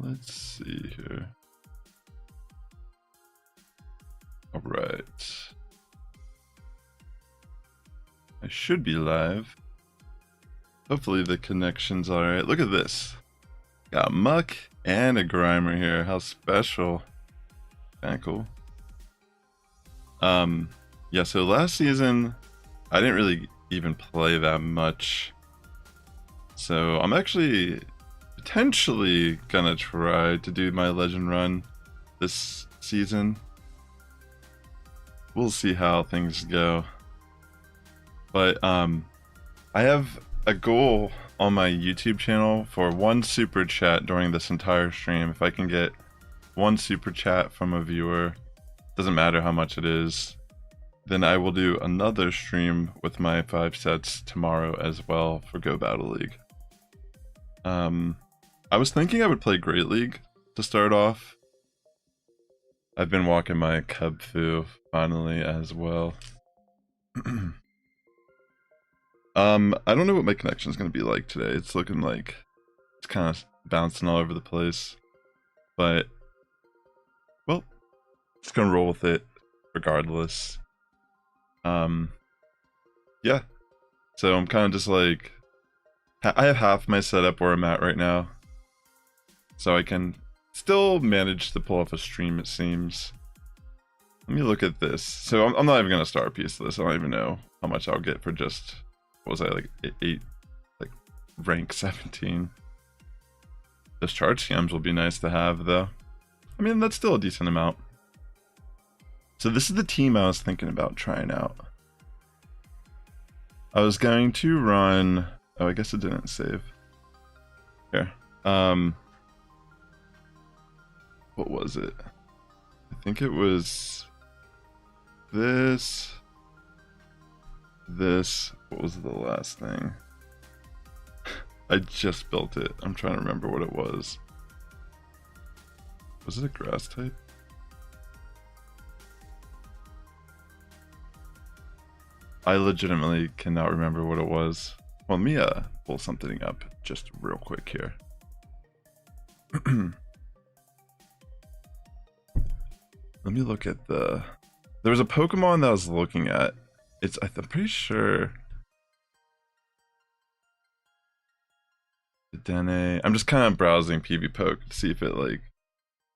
Let's see here. All right. I should be live. Hopefully the connection's all right. Look at this. Got a Muck and a Grimer here. How special. Kinda cool. Yeah, so last season I didn't really even play that much. So I'm actually potentially gonna try to do my legend run this season. We'll see how things go. But I have a goal on my YouTube channel for 1 super chat during this entire stream. If I can get 1 super chat from a viewer, doesn't matter how much it is, then I will do another stream with my 5 sets tomorrow as well for Go Battle League. I was thinking I would play Great League to start off. I've been walking my Cub Fu finally as well. I don't know what my connection is going to be like today. It's looking like it's kind of bouncing all over the place. But, well, just going to roll with it regardless. Yeah. So I'm kind of just like, I have half my setup where I'm at right now. So I can still manage to pull off a stream, it seems. Let me look at this. So I'm not even going to start a piece of this. I don't even know how much I'll get for just, what was I, like 8, like rank 17. Those charge scams will be nice to have though. I mean, that's still a decent amount. So this is the team I was thinking about trying out. I was going to run, oh, I guess it didn't save. Here. What was it? I think it was this. What was the last thing? I just built it. I'm trying to remember what it was. Was it a grass type? I legitimately cannot remember what it was. Well, let me pull something up just real quick here. Let me look at the... There was a Pokemon that I was looking at. I'm pretty sure... Dene. I'm just kind of browsing PvPoke to see if it like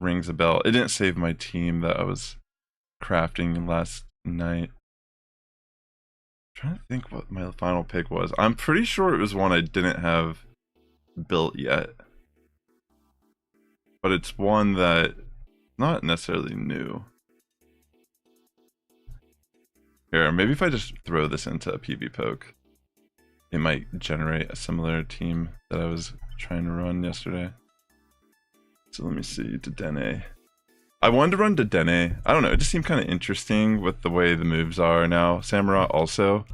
rings a bell. It didn't save my team that I was crafting last night. I'm trying to think what my final pick was. I'm pretty sure it was one I didn't have built yet. But it's one that not necessarily new. Here, maybe if I just throw this into a PvPoke, it might generate a similar team that I was trying to run yesterday. So let me see, Dedenne. I wanted to run Dedenne. I don't know, it just seemed kind of interesting with the way the moves are now. Samurott also.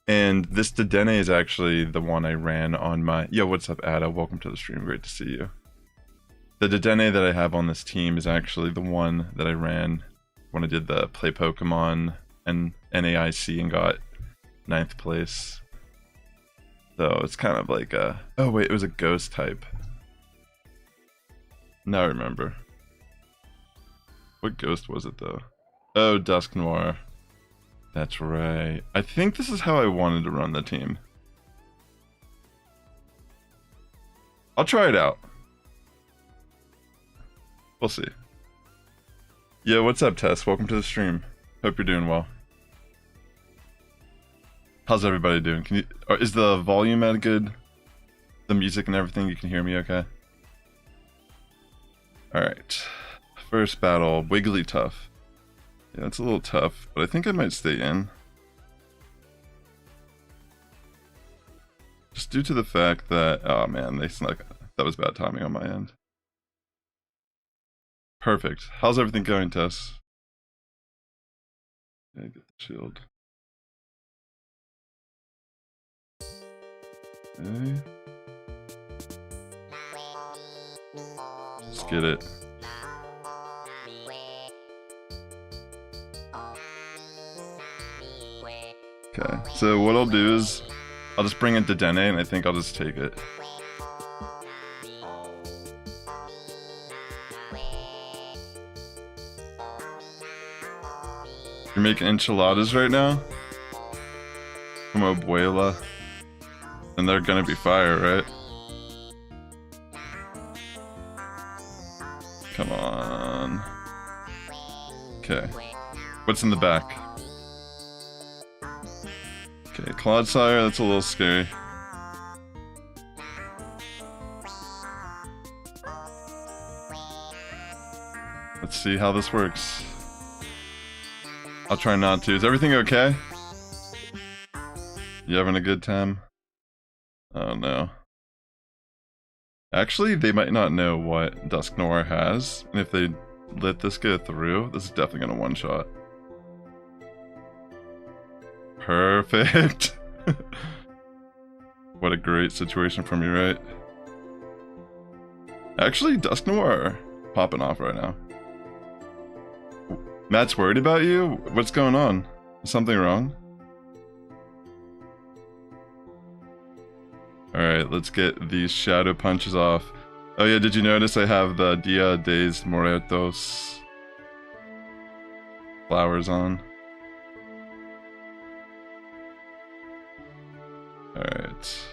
And this Dedenne is actually the one I ran on my... Yo, what's up, Ada? Welcome to the stream, great to see you. The Dedenne that I have on this team is actually the one that I ran when I did the Play Pokemon and NAIC and got 9th place. So it's kind of like a... Oh wait, it was a ghost type. Now I remember. What ghost was it though? Oh, Dusk Noir. That's right. I think this is how I wanted to run the team. I'll try it out. We'll see. Yo, what's up, Tess? Welcome to the stream. Hope you're doing well. How's everybody doing? Can you? Is the volume at good? The music and everything, you can hear me okay? Alright. First battle, Wigglytuff. Yeah, it's a little tough, but I think I might stay in. Just due to the fact that, oh man, they snuck. That was bad timing on my end. Perfect. How's everything going, Tess? Yeah, get the shield. Okay. Let's get it. Okay, so what I'll do is I'll just bring it to Dedenne and I think I'll just take it. You're making enchiladas right now? From Abuela. And they're gonna be fire, right? Come on. Okay. What's in the back? Okay, Clodsire, that's a little scary. Let's see how this works. I'll try not to. Is everything okay? You having a good time? Oh no. Actually, they might not know what Dusk Noir has, and if they let this go through, this is definitely gonna one-shot. Perfect! What a great situation for me, right? Actually, Dusk Noir popping off right now. Matt's worried about you? What's going on? Is something wrong? Alright, let's get these shadow punches off. Oh yeah, did you notice I have the Dia de Muertos flowers on? Alright.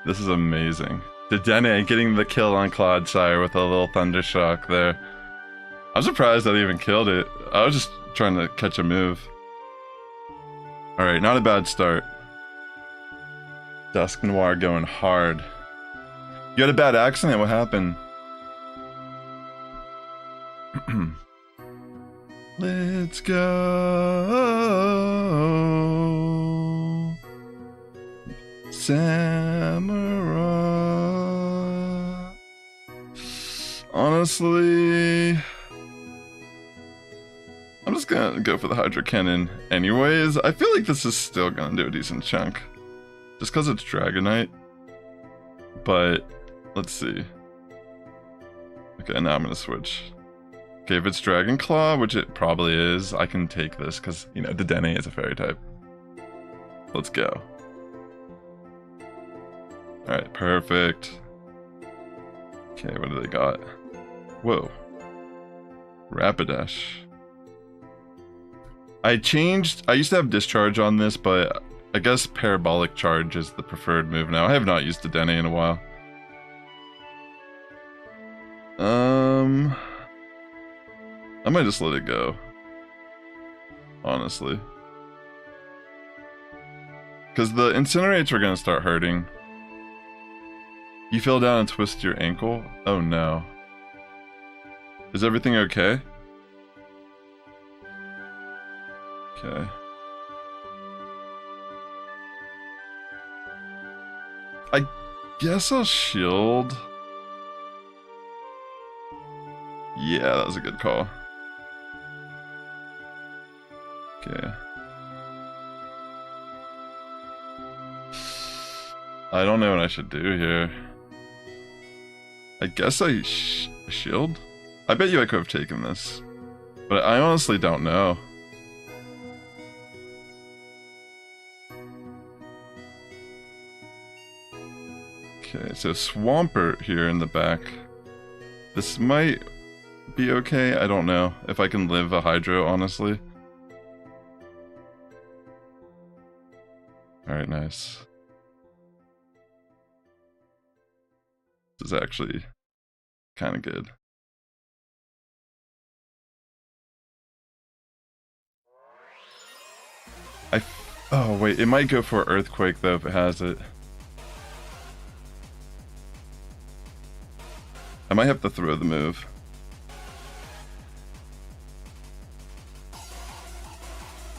This is amazing. Dedenne getting the kill on Clodsire with a little Thundershock there. I'm surprised that I even killed it. I was just trying to catch a move. Alright, not a bad start. Dusk Noir going hard. You had a bad accident, what happened? Let's go, Samurai. Honestly, I'm just gonna go for the Hydro Cannon anyways. I feel like this is still gonna do a decent chunk. Just because it's Dragonite. But, let's see. Okay, now I'm gonna switch. Okay, if it's Dragon Claw, which it probably is, I can take this because, you know, Dedenne is a fairy type. Let's go. Alright, perfect. Okay, what do they got? Whoa. Rapidash. I used to have Discharge on this, but I guess Parabolic Charge is the preferred move now. I have not used Dedenne in a while. I might just let it go. Honestly. Because the Incinerates are going to start hurting. You fell down and twisted your ankle? Oh no. Is everything okay? Okay. I guess I'll shield. Yeah, that was a good call. Okay. I don't know what I should do here. I guess I shield? I bet you I could have taken this. But I honestly don't know. Okay, so Swampert here in the back. This might be okay. I don't know if I can live a Hydro, honestly. Alright, nice. This is actually kind of good. Oh wait, it might go for Earthquake though if it has it. I might have to throw the move.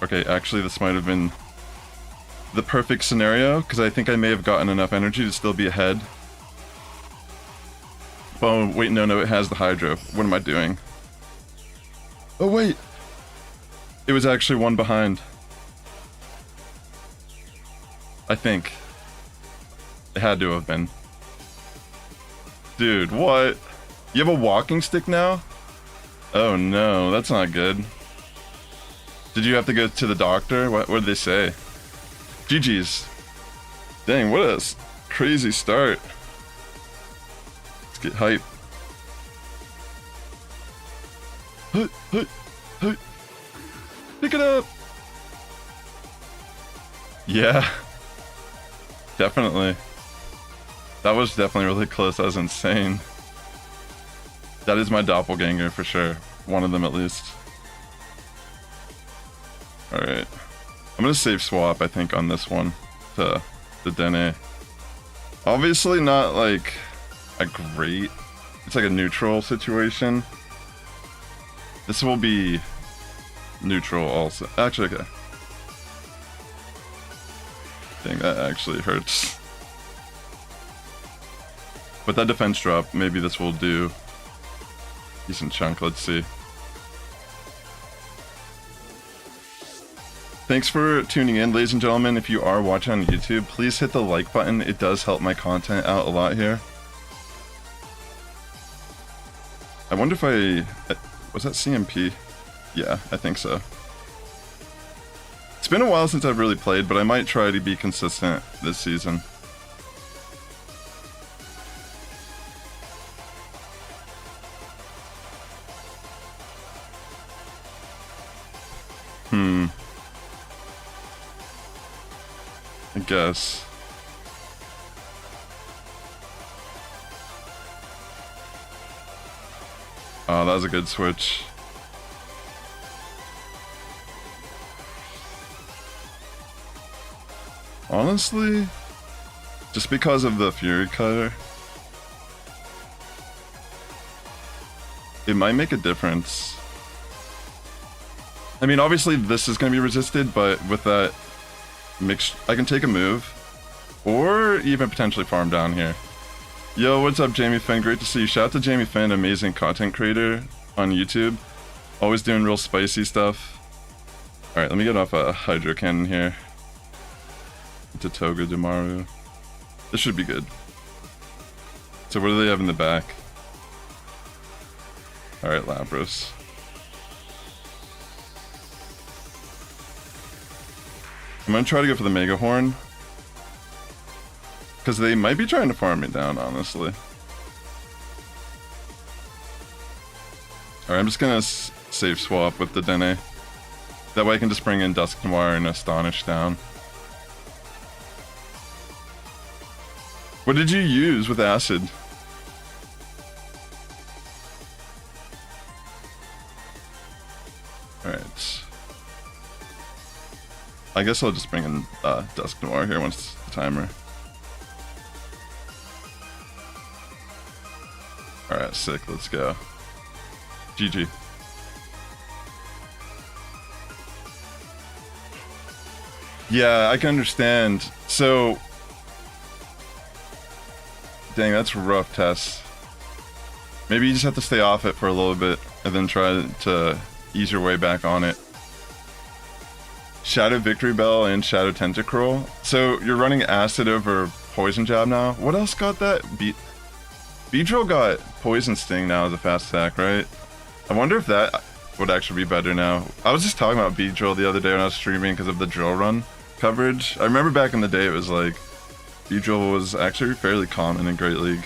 Okay, actually this might have been the perfect scenario, because I think I may have gotten enough energy to still be ahead. Oh, wait, no, it has the Hydro. What am I doing? Oh, wait! It was actually one behind. I think. It had to have been. Dude, what? You have a walking stick now? Oh no, that's not good. Did you have to go to the doctor? What did they say? GG's. Dang, what a crazy start. Let's get hype. Pick it up. Yeah. Definitely. That was definitely really close. That was insane. That is my doppelganger for sure. One of them at least. Alright. I'm gonna save swap, I think, on this one to the Dene. Obviously not like a great, it's like a neutral situation. This will be neutral also. Actually, okay. Dang, that actually hurts. But that defense drop, maybe this will do decent chunk, let's see. Thanks for tuning in, ladies and gentlemen. If you are watching on YouTube, please hit the like button. It does help my content out a lot here. I wonder if was that CMP? Yeah, I think so. It's been a while since I've really played, but I might try to be consistent this season. I guess. Oh, that was a good switch. Honestly, just because of the Fury Cutter, it might make a difference. I mean, obviously this is going to be resisted, but with that mix, I can take a move, or even potentially farm down here. Yo, what's up, Jamie Finn? Great to see you. Shout out to Jamie Finn, amazing content creator on YouTube. Always doing real spicy stuff. Alright, let me get off a Hydro Cannon here. To Toga Demaru. This should be good. So what do they have in the back? Alright, Lapras. I'm gonna try to go for the Mega Horn. Because they might be trying to farm me down, honestly. Alright, I'm just gonna save swap with the Dene. That way I can just bring in Dusk Noir and Astonish down. What did you use with Acid? Alright. I guess I'll just bring in Dusk Noir here once the timer. Alright, sick, let's go. GG. Yeah, I can understand. So... Dang, that's rough, Tess. Maybe you just have to stay off it for a little bit and then try to ease your way back on it. Shadow Victory Bell and Shadow Tentacruel. So you're running Acid over Poison Jab now? What else got that? Beedrill got Poison Sting now as a fast attack, right? I wonder if that would actually be better now. I was just talking about Beedrill the other day when I was streaming because of the drill run coverage. I remember back in the day it was like Beedrill was actually fairly common in Great League.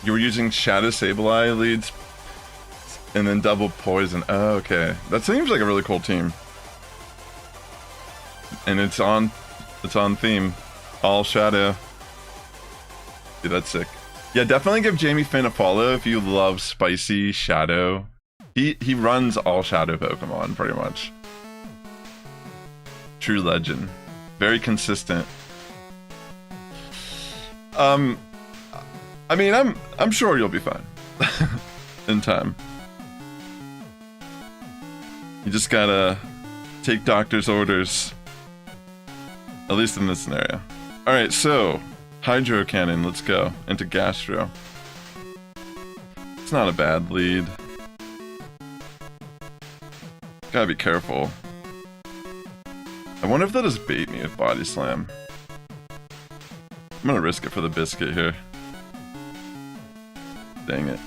You were using Shadow Sableye leads and then double Poison. Oh, okay. That seems like a really cool team. And it's on theme. All Shadow. Dude, that's sick. Yeah, definitely give Jamie Finn a follow if you love spicy Shadow. He runs all Shadow Pokemon pretty much. True legend. Very consistent. I mean, I'm sure you'll be fine. In time. You just gotta take doctor's orders. At least in this scenario. Alright, so Hydro Cannon, let's go. Into Gastro. It's not a bad lead. Gotta be careful. I wonder if that does bait me with Body Slam. I'm gonna risk it for the biscuit here. Dang it.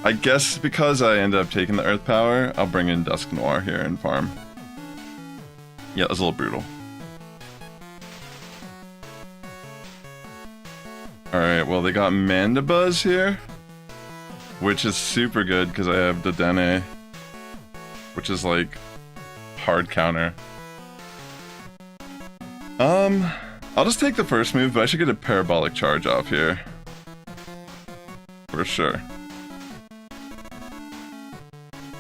I guess because I ended up taking the Earth Power, I'll bring in Dusk Noir here and farm. Yeah, it was a little brutal. Alright, well they got Mandibuzz here, which is super good because I have Dedenne, which is like hard counter. I'll just take the first move, but I should get a Parabolic Charge off here. For sure.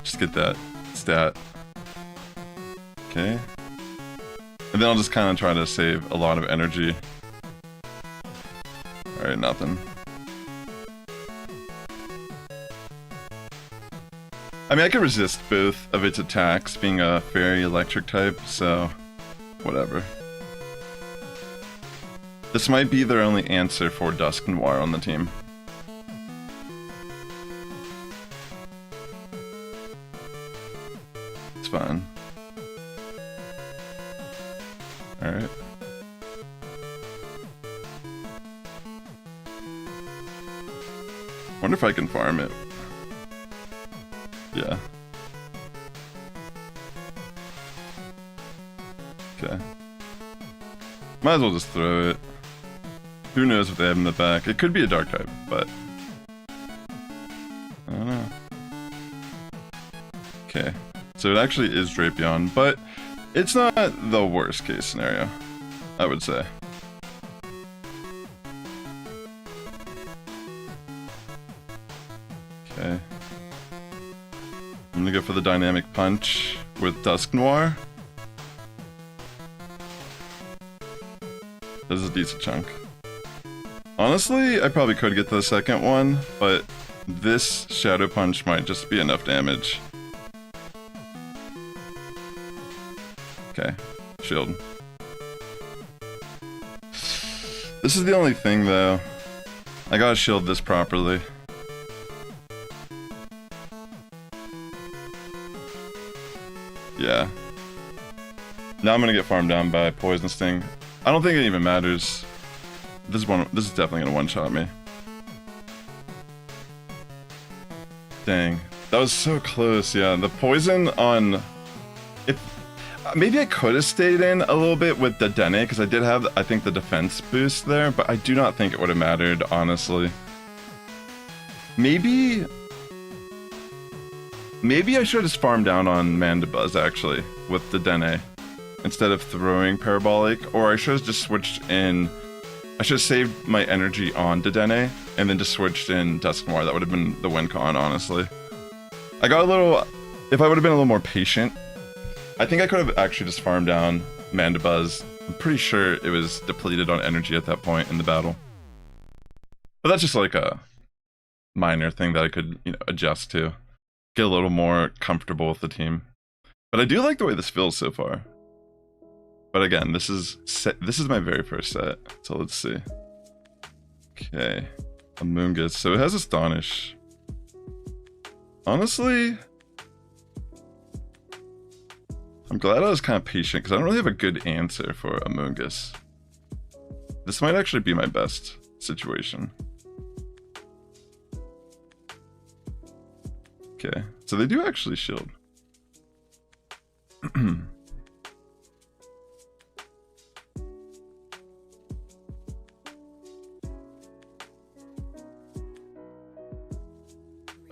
Just get that stat. Okay. And then I'll just kind of try to save a lot of energy. Alright, nothing. I mean, I could resist both of its attacks, being a fairy electric type, so whatever. This might be their only answer for Dusk Noir on the team. It's fine. Alright. Wonder if I can farm it. Yeah. Okay. Might as well just throw it. Who knows what they have in the back? It could be a dark type, but I don't know. Okay. So it actually is Drapion, but it's not the worst case scenario, I would say. Okay. I'm gonna go for the Dynamic Punch with Dusk Noir. This is a decent chunk. Honestly, I probably could get the second one, but this Shadow Punch might just be enough damage. Okay, shield. This is the only thing though. I gotta shield this properly. Yeah. Now I'm gonna get farmed down by Poison Sting. I don't think it even matters. This is definitely gonna one-shot me. Dang. That was so close, yeah. The poison on... maybe I could have stayed in a little bit with the Dedenne, because I did have, I think, the defense boost there, but I do not think it would have mattered, honestly. Maybe I should have just farmed down on Mandibuzz, actually, with the Dedenne, instead of throwing Parabolic, or I should have just switched in... I should have saved my energy on Dedenne, and then just switched in Dusk Noir. That would have been the win con, honestly. I got a little... If I would have been a little more patient, I think I could have actually just farmed down Mandibuzz. I'm pretty sure it was depleted on energy at that point in the battle. But that's just like a minor thing that I could, you know, adjust to. Get a little more comfortable with the team. But I do like the way this feels so far. But again, this is my very first set, so let's see. Okay, Amoonguss. So it has Astonish. Honestly, I'm glad I was kind of patient because I don't really have a good answer for Amoonguss. This might actually be my best situation. Okay, so they do actually shield.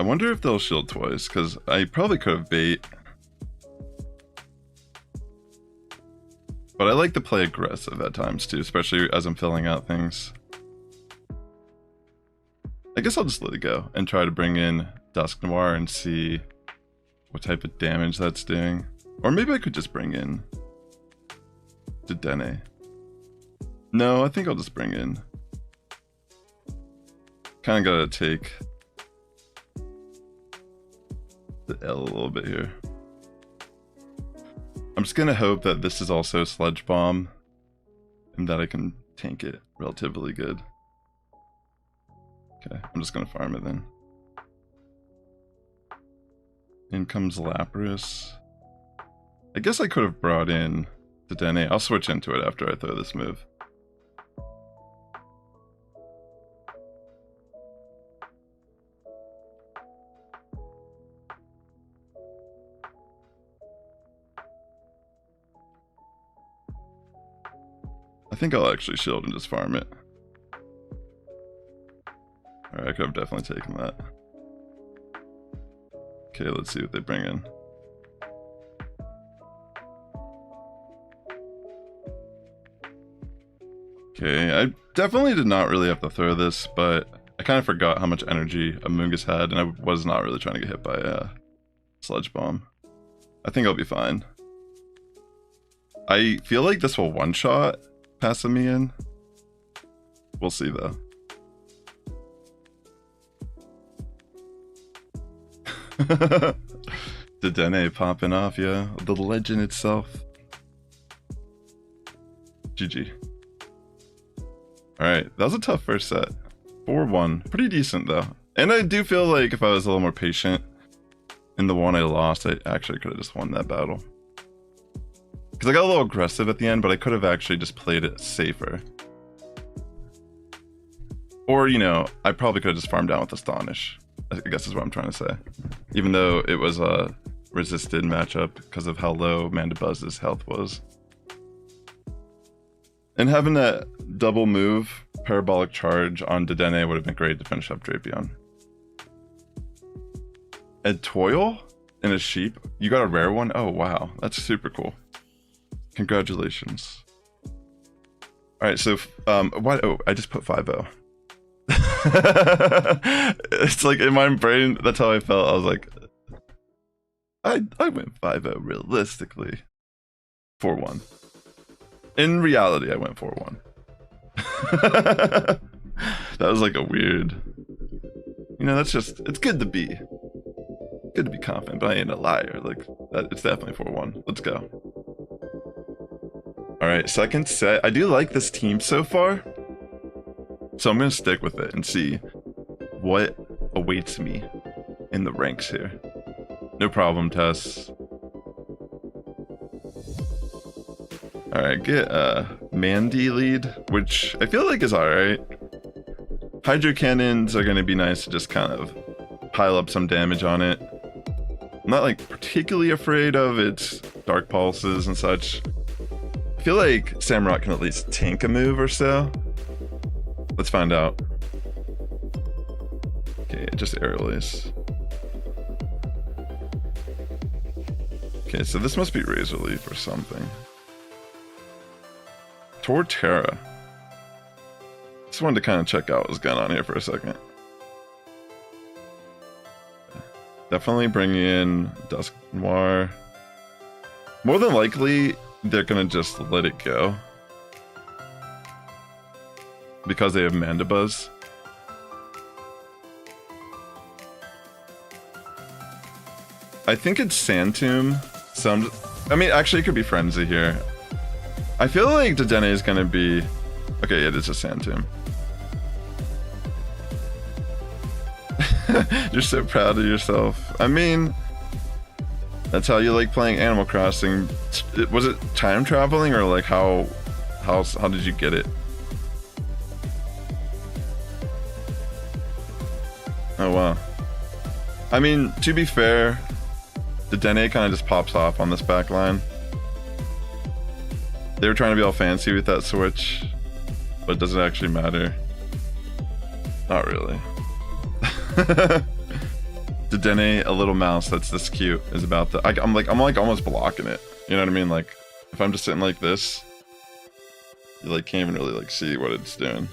I wonder if they'll shield twice, because I probably could have bait. But I like to play aggressive at times too, especially as I'm filling out things. I guess I'll just let it go and try to bring in Dusk Noir and see what type of damage that's doing. Or maybe I could just bring in Dedenne. No, I think I'll just bring in. Kinda gotta take the L a little bit here. I'm just gonna hope that this is also Sludge Bomb and that I can tank it relatively good. Okay, I'm just gonna farm it then. In comes Lapras. I guess I could have brought in the Dedenne. I'll switch into it after I throw this move. I think I'll actually shield and just farm it. Alright, I could have definitely taken that. Okay, let's see what they bring in. Okay, I definitely did not really have to throw this, but I kind of forgot how much energy Amoonguss had, and I was not really trying to get hit by a Sludge Bomb. I think I'll be fine. I feel like this will one-shot Passimian. We'll see, though. Dedenne popping off, yeah. The legend itself. GG. Alright, that was a tough first set. 4-1. Pretty decent, though. And I do feel like if I was a little more patient in the one I lost, I actually could have just won that battle. Because I got a little aggressive at the end, but I could have actually just played it safer. Or, you know, I probably could have just farmed down with Astonish, I guess is what I'm trying to say. Even though it was a resisted matchup because of how low Mandabuzz's health was. And having that double move, Parabolic Charge on Dedenne would have been great to finish up Drapion. A Toil and a Sheep? You got a rare one? Oh wow, that's super cool. Congratulations. Alright, so, what? Oh, I just put 5-0. It's like in my brain, that's how I felt. I was like, I went 5-0 realistically. 4-1. In reality, I went 4-1. That was like a weird... You know, that's just... It's good to be confident, but I ain't a liar. Like, it's definitely 4-1. Let's go. Alright, second set. I do like this team so far. So I'm going to stick with it and see what awaits me in the ranks here. No problem, Tess. Alright, get Mandy lead, which I feel like is alright. Hydro Cannons are going to be nice to just kind of pile up some damage on it. I'm not like particularly afraid of its Dark Pulses and such. I feel like Samurott can at least tank a move or so. Let's find out. Okay, just Aerial Ace. Okay, so this must be Razor Leaf or something. Torterra. Just wanted to kind of check out what's going on here for a second. Definitely bring in Dusk Noir. More than likely, they're gonna just let it go. Because they have Mandibuzz. I think it's Sandtomb. I mean, actually, it could be Frenzy here. I feel like Dedenne is gonna be... Okay, it is a Sandtomb. You're so proud of yourself. I mean, that's how you like playing Animal Crossing. Was it time traveling or like how did you get it? Oh wow. I mean, to be fair, Dedenne kind of just pops off on this back line. They were trying to be all fancy with that switch, but does it actually matter? Not really. Dedenne, a little mouse that's this cute, is about to... I'm like almost blocking it. You know what I mean? Like, if I'm just sitting like this, you like can't even really like see what it's doing.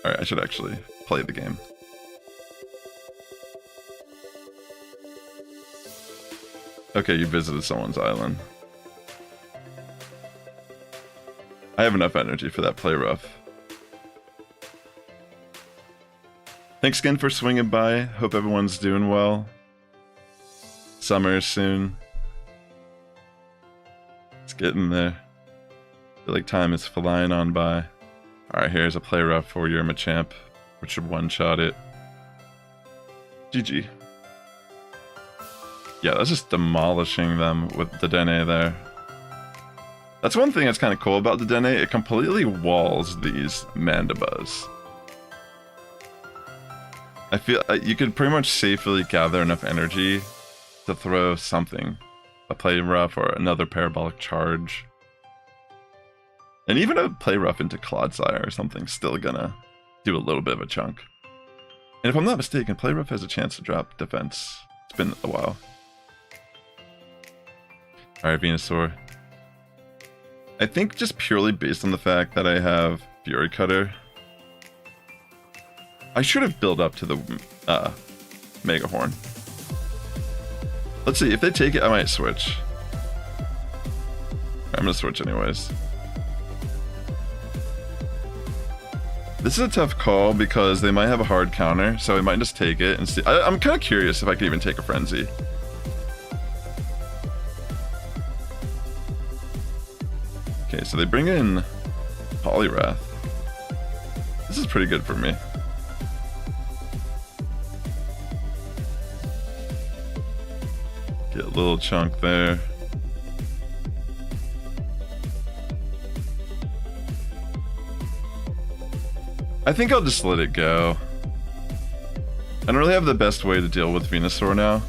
Alright, I should actually play the game. Okay, you visited someone's island. I have enough energy for that play rough. Thanks again for swinging by. Hope everyone's doing well. Summer is soon. It's getting there. I feel like time is flying on by. Alright, here's a play rough for your Machamp, which should one-shot it. GG. Yeah, that's just demolishing them with Dedenne there. That's one thing that's kind of cool about Dedenne. It completely walls these Mandibuzz. I feel you could pretty much safely gather enough energy to throw something. A play rough or another Parabolic Charge. And even a play rough into Clodsire or something still gonna do a little bit of a chunk. And if I'm not mistaken, play rough has a chance to drop defense. It's been a while. Alright, Venusaur. I think just purely based on the fact that I have Fury Cutter, I should have built up to the Mega Horn. Let's see, if they take it, I might switch. I'm gonna switch anyways. This is a tough call because they might have a hard counter, so I might just take it and see. I'm kind of curious if I could even take a Frenzy. Okay, so they bring in Poliwrath. This is pretty good for me. Get a little chunk there. I think I'll just let it go. I don't really have the best way to deal with Venusaur now.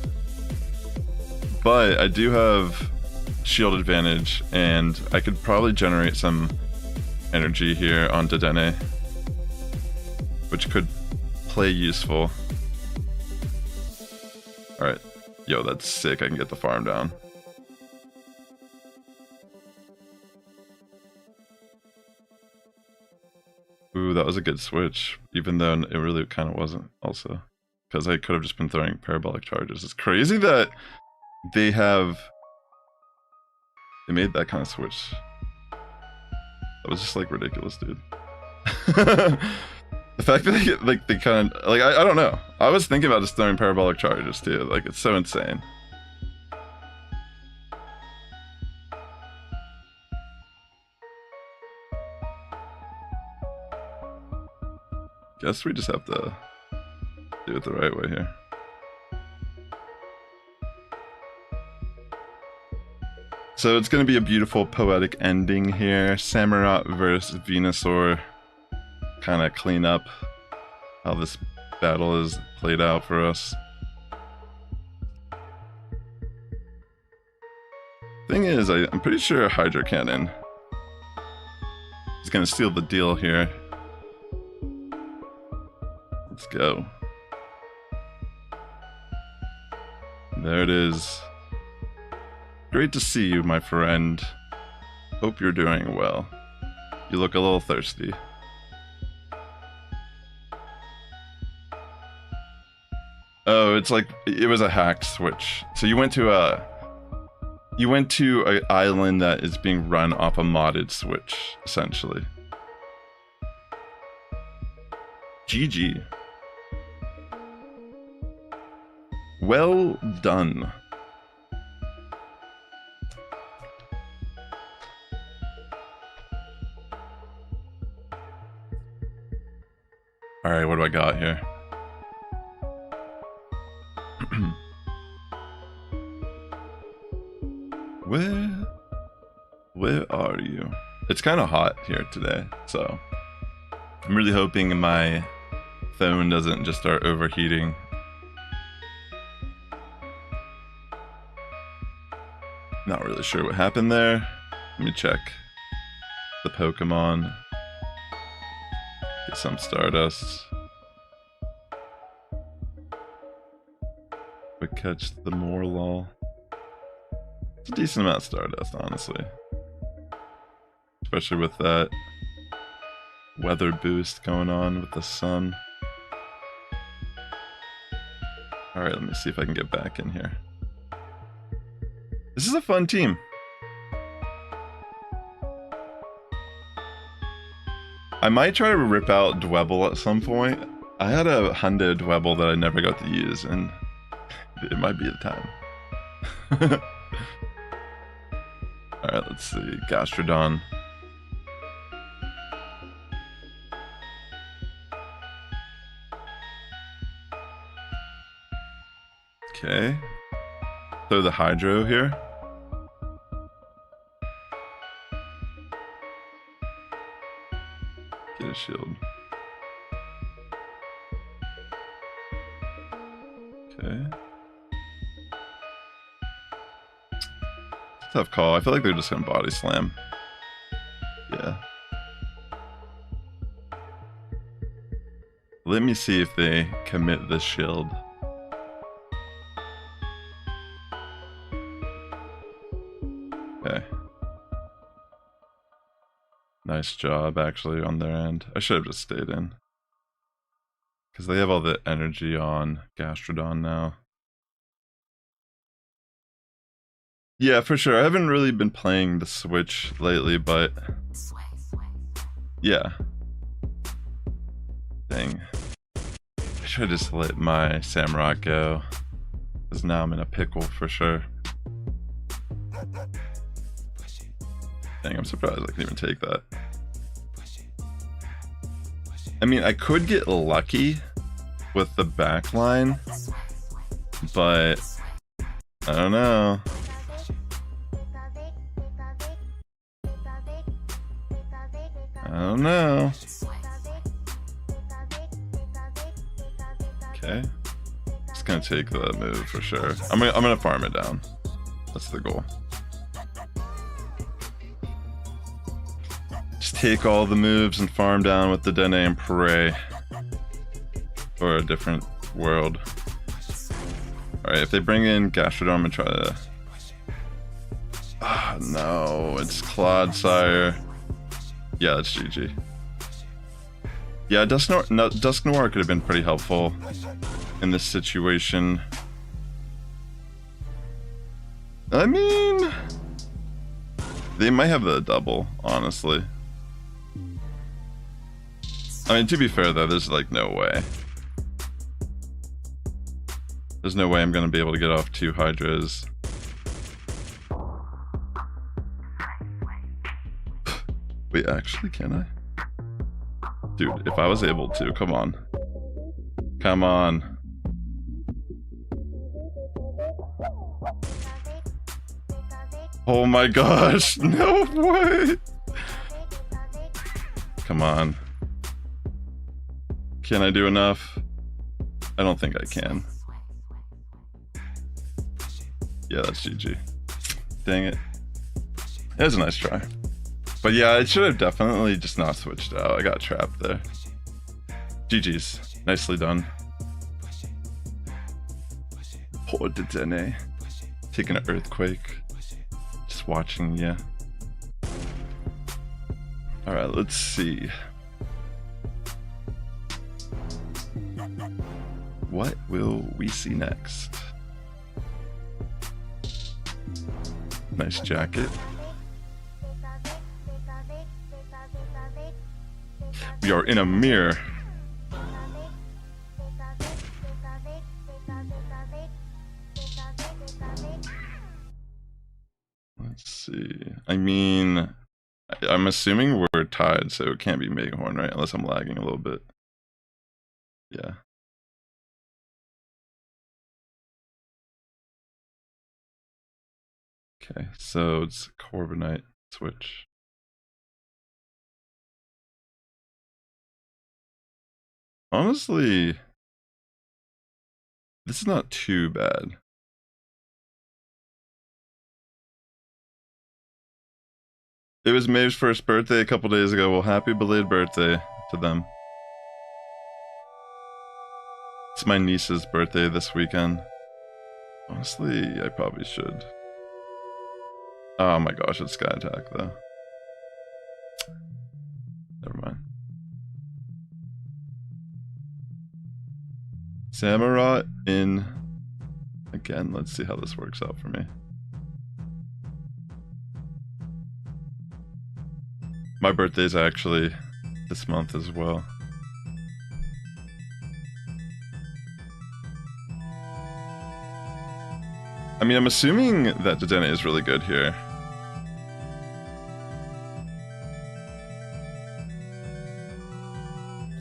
But I do have shield advantage, and I could probably generate some energy here on Dedenne, which could play useful. Alright. Yo, that's sick. I can get the farm down. Ooh, that was a good switch, even though it really kind of wasn't also. Because I could have just been throwing parabolic charges. It's crazy that they made that kind of switch. That was just like ridiculous, dude. The fact that they kind of, like, I don't know. I was thinking about just throwing parabolic charges too. Like, it's so insane. Guess we just have to do it the right way here. So it's going to be a beautiful poetic ending here. Samurott versus Venusaur. Kind of clean up how this battle is played out for us. Thing is, I'm pretty sure Hydro Cannon is going to seal the deal here. Let's go. There it is. Great to see you, my friend. Hope you're doing well. You look a little thirsty. Oh, it's like it was a hack switch. So you went to an island that is being run off a modded switch, essentially. GG. Well done. Alright, what do I got here? Where are you? It's kind of hot here today, so I'm really hoping my phone doesn't just start overheating. Not really sure what happened there. Let me check the Pokemon. Get some Stardust. We catch the Morlul. It's a decent amount of Stardust, honestly. Especially with that weather boost going on with the sun. Alright, let me see if I can get back in here. This is a fun team. I might try to rip out Dwebble at some point. I had a Hundo Dwebble that I never got to use, and it might be the time. Alright, let's see. Gastrodon. Okay. Throw the Hydro here. Get a shield. Okay. Tough call. I feel like they're just gonna body slam. Yeah. Let me see if they commit the shield. Okay. Nice job, actually, on their end. I should have just stayed in. Because they have all the energy on Gastrodon now. Yeah, for sure. I haven't really been playing the Switch lately, but... yeah. Dang. I should have just let my Samurott go. Because now I'm in a pickle for sure. Dang, I'm surprised I can even take that. I mean, I could get lucky with the back line, but I don't know. I don't know. Okay. Just gonna take the move for sure. I'm gonna farm it down. That's the goal. Just take all the moves and farm down with the Dene and pray for a different world. Alright, if they bring in Gastrodon, I'm gonna try to... ah, no, it's Clodsire. Yeah, it's GG. Yeah, Dusk Noir could have been pretty helpful in this situation. I mean... they might have the double, honestly. I mean, to be fair though, there's like no way. There's no way I'm gonna be able to get off 2 Hydras. Wait, actually, can I? Dude, if I was able to, come on. Come on. Oh my gosh, no way! Come on. Can I do enough? I don't think I can. Yeah, that's GG. Dang it. It was a nice try. But yeah, I should have definitely just not switched out. I got trapped there. GG's. Nicely done. Poor Dene. Taking an earthquake. Just watching, yeah. Alright, let's see. What will we see next? Nice jacket. We are in a mirror. Let's see. I mean, I'm assuming we're tied, so it can't be Megahorn, right? Unless I'm lagging a little bit. Yeah. Okay, so it's Corviknight switch. Honestly, this is not too bad. It was Maeve's first birthday a couple days ago. Well, happy belated birthday to them. It's my niece's birthday this weekend. Honestly, I probably should. Oh my gosh, it's Sky Attack though. Never mind. Samurott in again. Let's see how this works out for me. My birthday's actually this month as well. I mean, I'm assuming that Dene is really good here.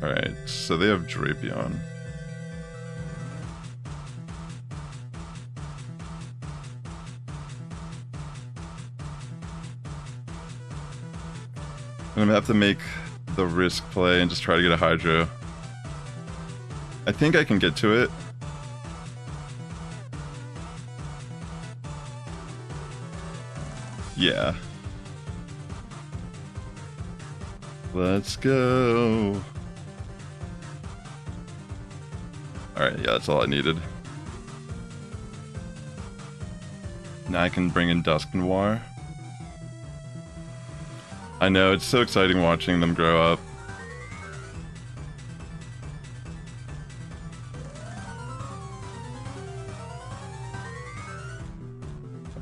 Alright, so they have Drapion. I'm gonna have to make the risk play and just try to get a Hydro. I think I can get to it. Yeah. Let's go. Alright, yeah, that's all I needed. Now I can bring in Dusk Noir. I know, it's so exciting watching them grow up.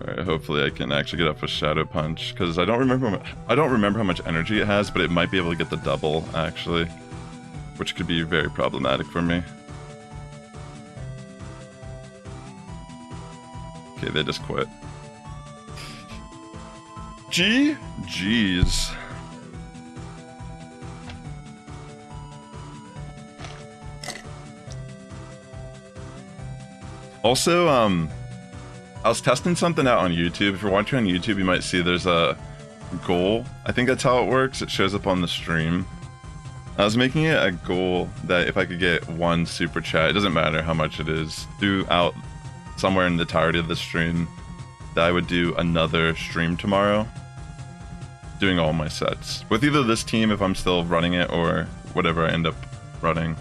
Alright, hopefully I can actually get up with Shadow Punch, because I don't remember how much energy it has, but it might be able to get the double, actually. Which could be very problematic for me. Okay, they just quit. GG's. Also, I was testing something out on YouTube. If you're watching on YouTube, you might see there's a goal. I think that's how it works. It shows up on the stream. I was making it a goal that if I could get one super chat, it doesn't matter how much it is, throughout somewhere in the entirety of the stream, that I would do another stream tomorrow, doing all my sets. With either this team if I'm still running it, or whatever I end up running.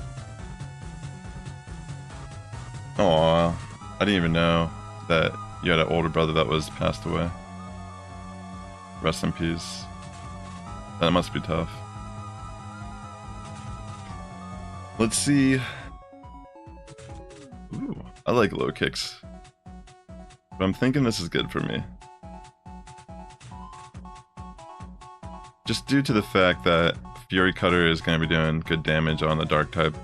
Aww, I didn't even know that you had an older brother that was passed away. Rest in peace. That must be tough. Let's see. Ooh, I like low kicks. But I'm thinking this is good for me. Just due to the fact that Fury Cutter is going to be doing good damage on the dark type.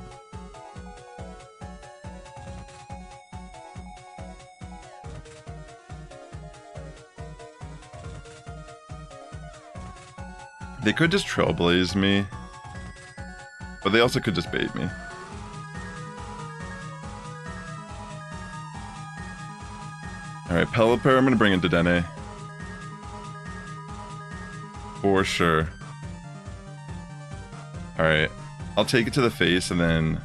They could just Trailblaze me, but they also could just bait me. Alright, Pelipper, I'm gonna bring in Dedenne. For sure. Alright, I'll take it to the face and then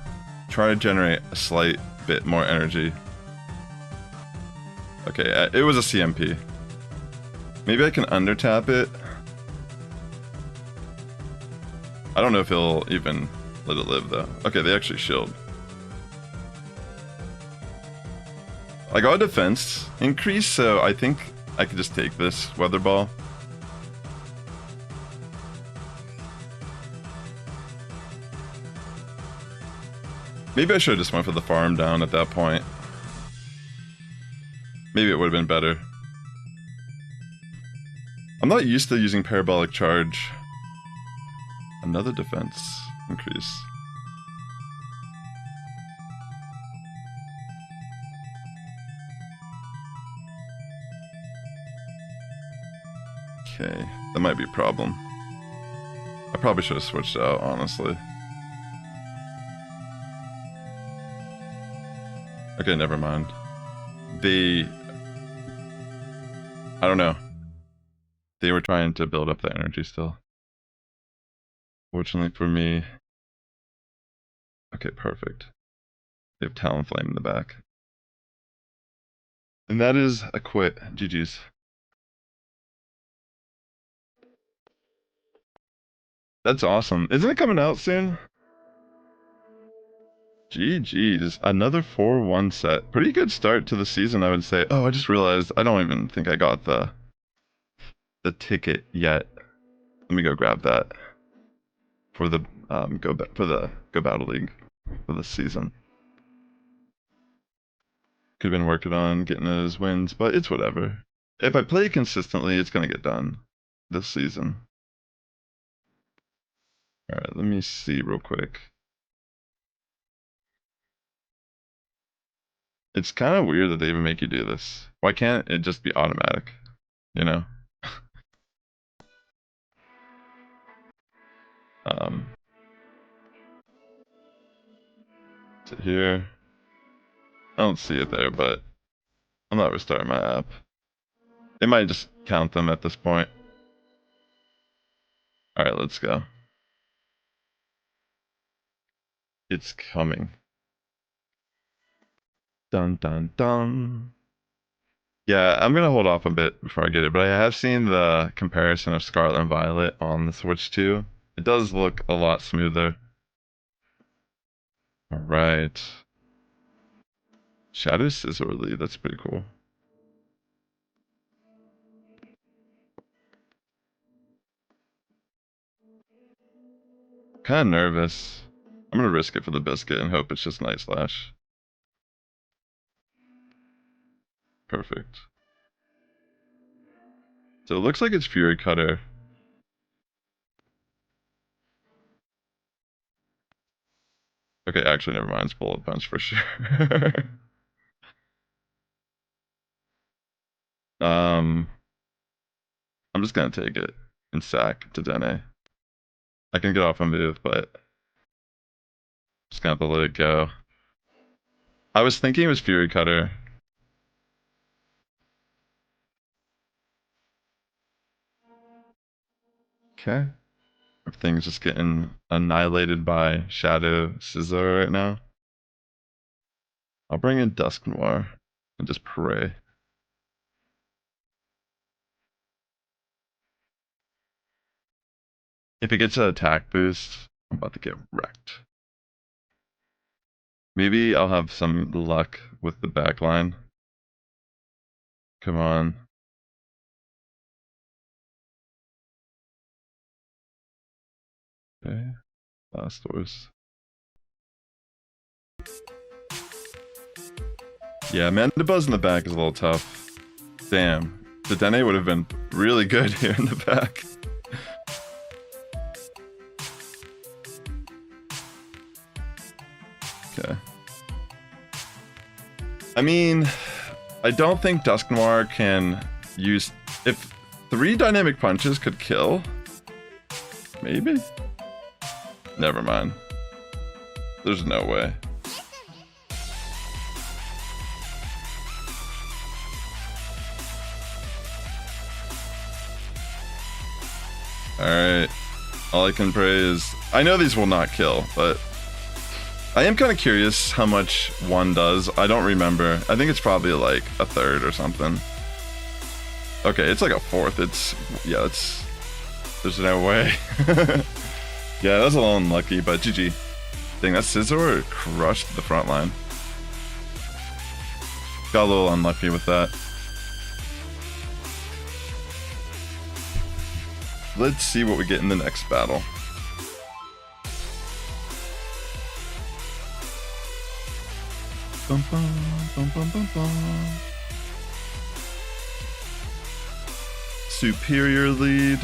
try to generate a slight bit more energy. Okay, it was a CMP. Maybe I can undertap it. I don't know if he'll even let it live though. Okay, they actually shield. I got a defense increase, so I think I could just take this Weather Ball. Maybe I should have just went for the farm down at that point. Maybe it would have been better. I'm not used to using Parabolic Charge. Another defense increase. Okay, that might be a problem. I probably should have switched out, honestly. Okay, never mind. I don't know. They were trying to build up the energy still. Fortunately for me... Okay, perfect. They have Talonflame in the back. And that is a quit. GG's. That's awesome. Isn't it coming out soon? GG's. Another 4-1 set. Pretty good start to the season, I would say. Oh, I just realized I don't even think I got the ticket yet. Let me go grab that for the Go Battle League for this season. Could have been working on getting those wins, but it's whatever. If I play consistently, it's gonna get done this season. Alright, let me see real quick. It's kind of weird that they even make you do this. Why can't it just be automatic? You know? Is it here? I don't see it there, but I'm not restarting my app. It might just count them at this point. Alright, let's go. It's coming. Dun dun dun. Yeah, I'm gonna hold off a bit before I get it, but I have seen the comparison of Scarlet and Violet on the Switch 2. It does look a lot smoother. Alright. Shadow Scissor Lead, that's pretty cool. Kind of nervous. I'm gonna risk it for the biscuit and hope it's just Night Slash. Perfect. So it looks like it's Fury Cutter. Okay, actually, never mind. It's Bullet Punch for sure. I'm just gonna take it and sack to Dene. I can get off a move, but just gonna have to let it go. I was thinking it was Fury Cutter. Okay. Everything's just getting annihilated by Shadow Scissor right now. I'll bring in Dusk Noir and just pray. If it gets an attack boost, I'm about to get wrecked. Maybe I'll have some luck with the backline. Come on. Okay. Last Horse. Yeah, Mandibuzz in the back is a little tough. Damn. The Dene would have been really good here in the back. Okay. I mean, I don't think Dusk Noir can use... If 3 Dynamic Punches could kill... Maybe? Never mind. There's no way. Alright. All I can pray is... I know these will not kill, but... I am kind of curious how much one does. I don't remember. I think it's probably like a third or something. Okay, it's like a fourth. It's... Yeah, it's... There's no way. Yeah, that was a little unlucky, but GG. Dang, that Scizor crushed the front line. Got a little unlucky with that. Let's see what we get in the next battle. Bum, bum, bum, bum, bum, bum. Superior lead.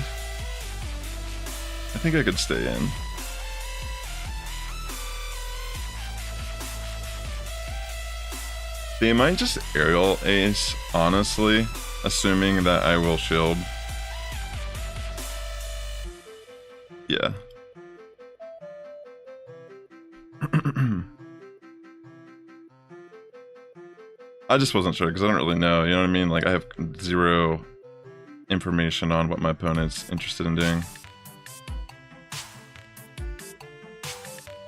I think I could stay in. They might just aerial ace, honestly, assuming that I will shield. Yeah. I just wasn't sure because I don't really know, you know what I mean? Like I have zero information on what my opponent's interested in doing.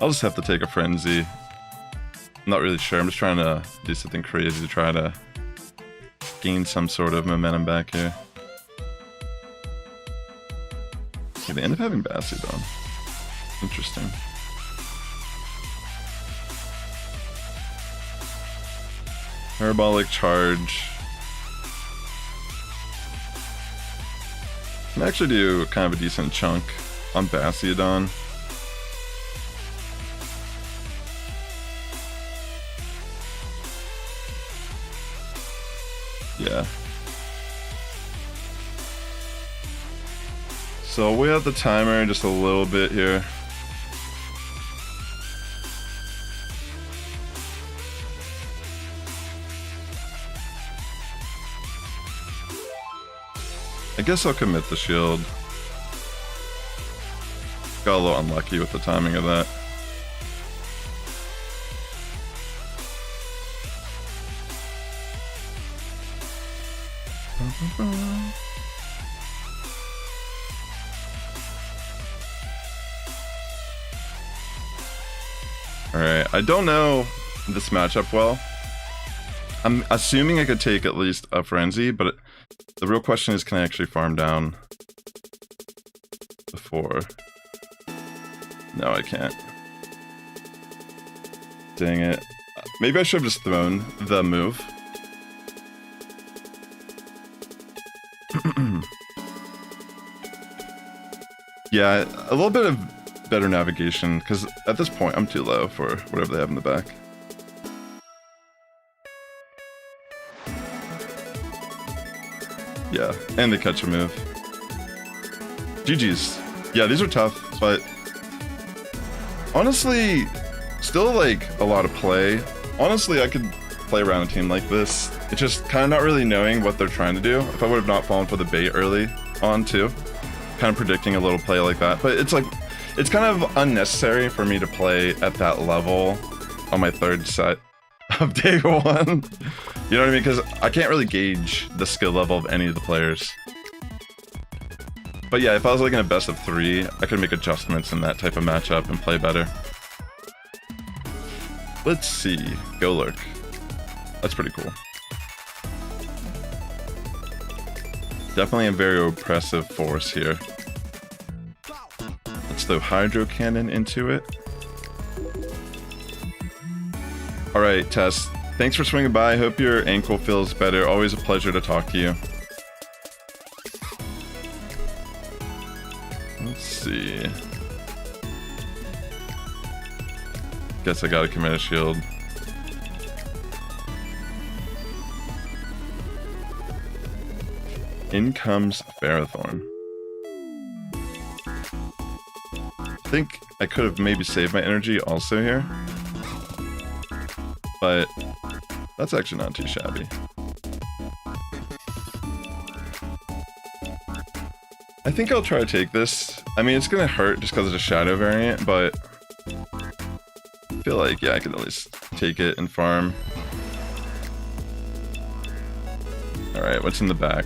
I'll just have to take a frenzy. I'm not really sure. I'm just trying to do something crazy to try to gain some sort of momentum back here. Okay, they end up having Bastiodon. Interesting. Parabolic Charge. Can actually do kind of a decent chunk on Bastiodon. Yeah. So we have the timer just a little bit here. I guess I'll commit the shield. Got a little unlucky with the timing of that. Alright, I don't know this matchup well. I'm assuming I could take at least a frenzy, but the real question is, can I actually farm down before? No, I can't. Dang it. Maybe I should have just thrown the move. Yeah, a little bit of better navigation, because at this point I'm too low for whatever they have in the back. Yeah, and they catch a move. GG's. Yeah, these are tough, but honestly, still like a lot of play. Honestly, I could play around a team like this. It's just kind of not really knowing what they're trying to do. If I would have not fallen for the bait early on too, kind of predicting a little play like that. But it's like, it's kind of unnecessary for me to play at that level on my third set of day one. You know what I mean? Because I can't really gauge the skill level of any of the players. But yeah, if I was like in a best of 3, I could make adjustments in that type of matchup and play better. Let's see. Go Lurk. That's pretty cool. Definitely a very oppressive force here. Let's throw Hydro Cannon into it. Alright, Tess. Thanks for swinging by. Hope your ankle feels better. Always a pleasure to talk to you. Let's see. Guess I gotta commit a shield. In comes Ferrothorn. I think I could have maybe saved my energy also here. But that's actually not too shabby. I think I'll try to take this. I mean, it's gonna hurt just because it's a shadow variant, but I feel like, yeah, I could at least take it and farm. Alright, what's in the back?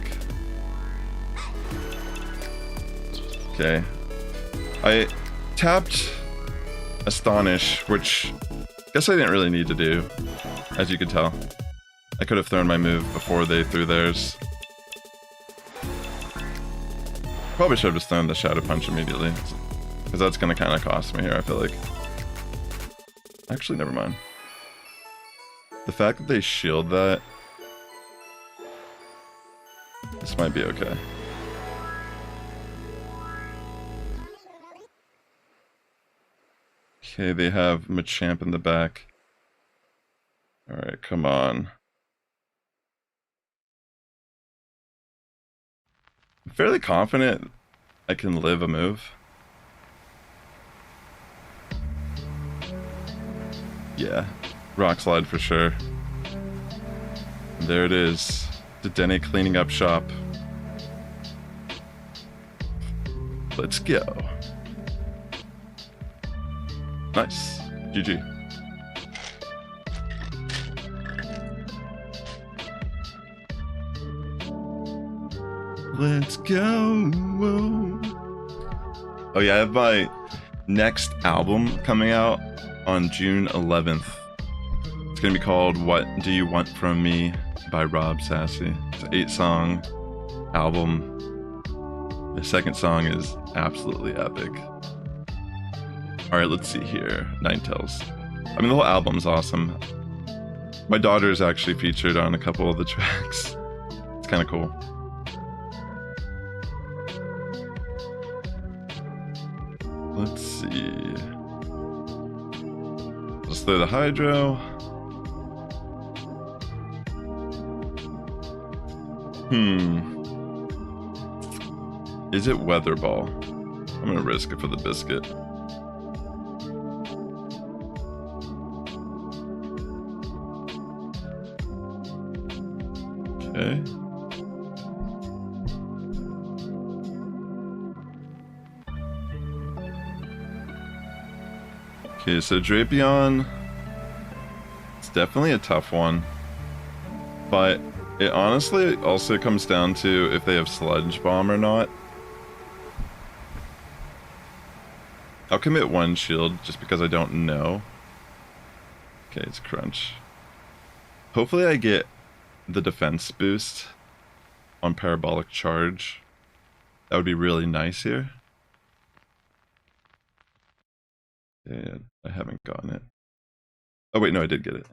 Okay. I tapped Astonish, which I guess I didn't really need to do, as you could tell. I could have thrown my move before they threw theirs. Probably should have just thrown the Shadow Punch immediately, because that's going to kind of cost me here, I feel like. Actually, never mind. The fact that they shield that, this might be okay. Okay, they have Machamp in the back. Alright, come on. I'm fairly confident I can live a move. Yeah, Rock Slide for sure. There it is. Dedenne cleaning up shop. Let's go. Nice. GG. Let's go. Oh yeah, I have my next album coming out on June 11th. It's gonna be called What Do You Want From Me by Rob Sassy. It's an 8-song album. The second song is absolutely epic. Alright, let's see here. Ninetales. I mean, the whole album's awesome. My daughter is actually featured on a couple of the tracks. It's kind of cool. Let's see. Let's throw the Hydro. Is it Weather Ball? I'm gonna risk it for the biscuit. Okay. Okay, so Drapion, it's definitely a tough one, but it honestly also comes down to if they have Sludge Bomb or not. I'll commit one shield just because I don't know. Okay, it's Crunch. Hopefully I get the defense boost on Parabolic Charge. That would be really nice here. Yeah, I haven't gotten it. Oh wait, no, I did get it.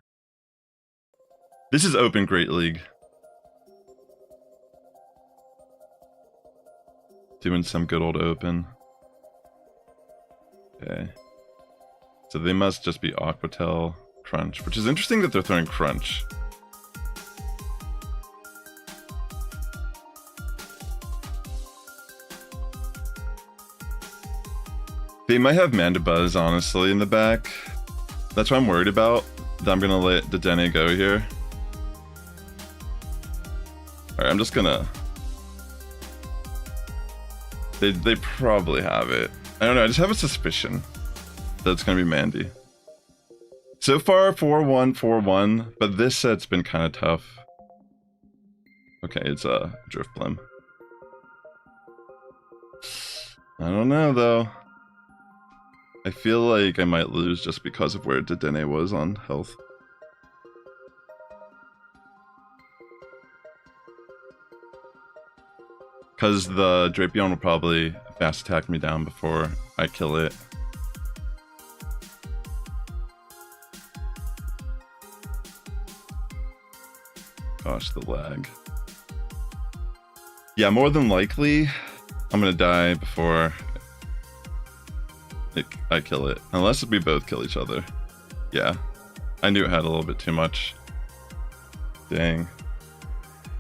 This is Open Great League. Doing some good old Open. Okay. So they must just be Aquatel, Crunch, which is interesting that they're throwing Crunch. They might have Mandibuzz, honestly, in the back. That's what I'm worried about. That I'm gonna let the Dedenne go here. Alright, I'm just gonna... They probably have it. I don't know, I just have a suspicion that it's gonna be Mandy. So far, 4-1, 4-1, but this set's been kind of tough. Okay, it's a Drifblim. I don't know, though. I feel like I might lose just because of where Dedenne was on health. Because the Drapion will probably fast attack me down before I kill it. Gosh, the lag. Yeah, more than likely, I'm gonna die before I kill it. Unless we both kill each other. Yeah. I knew it had a little bit too much. Dang.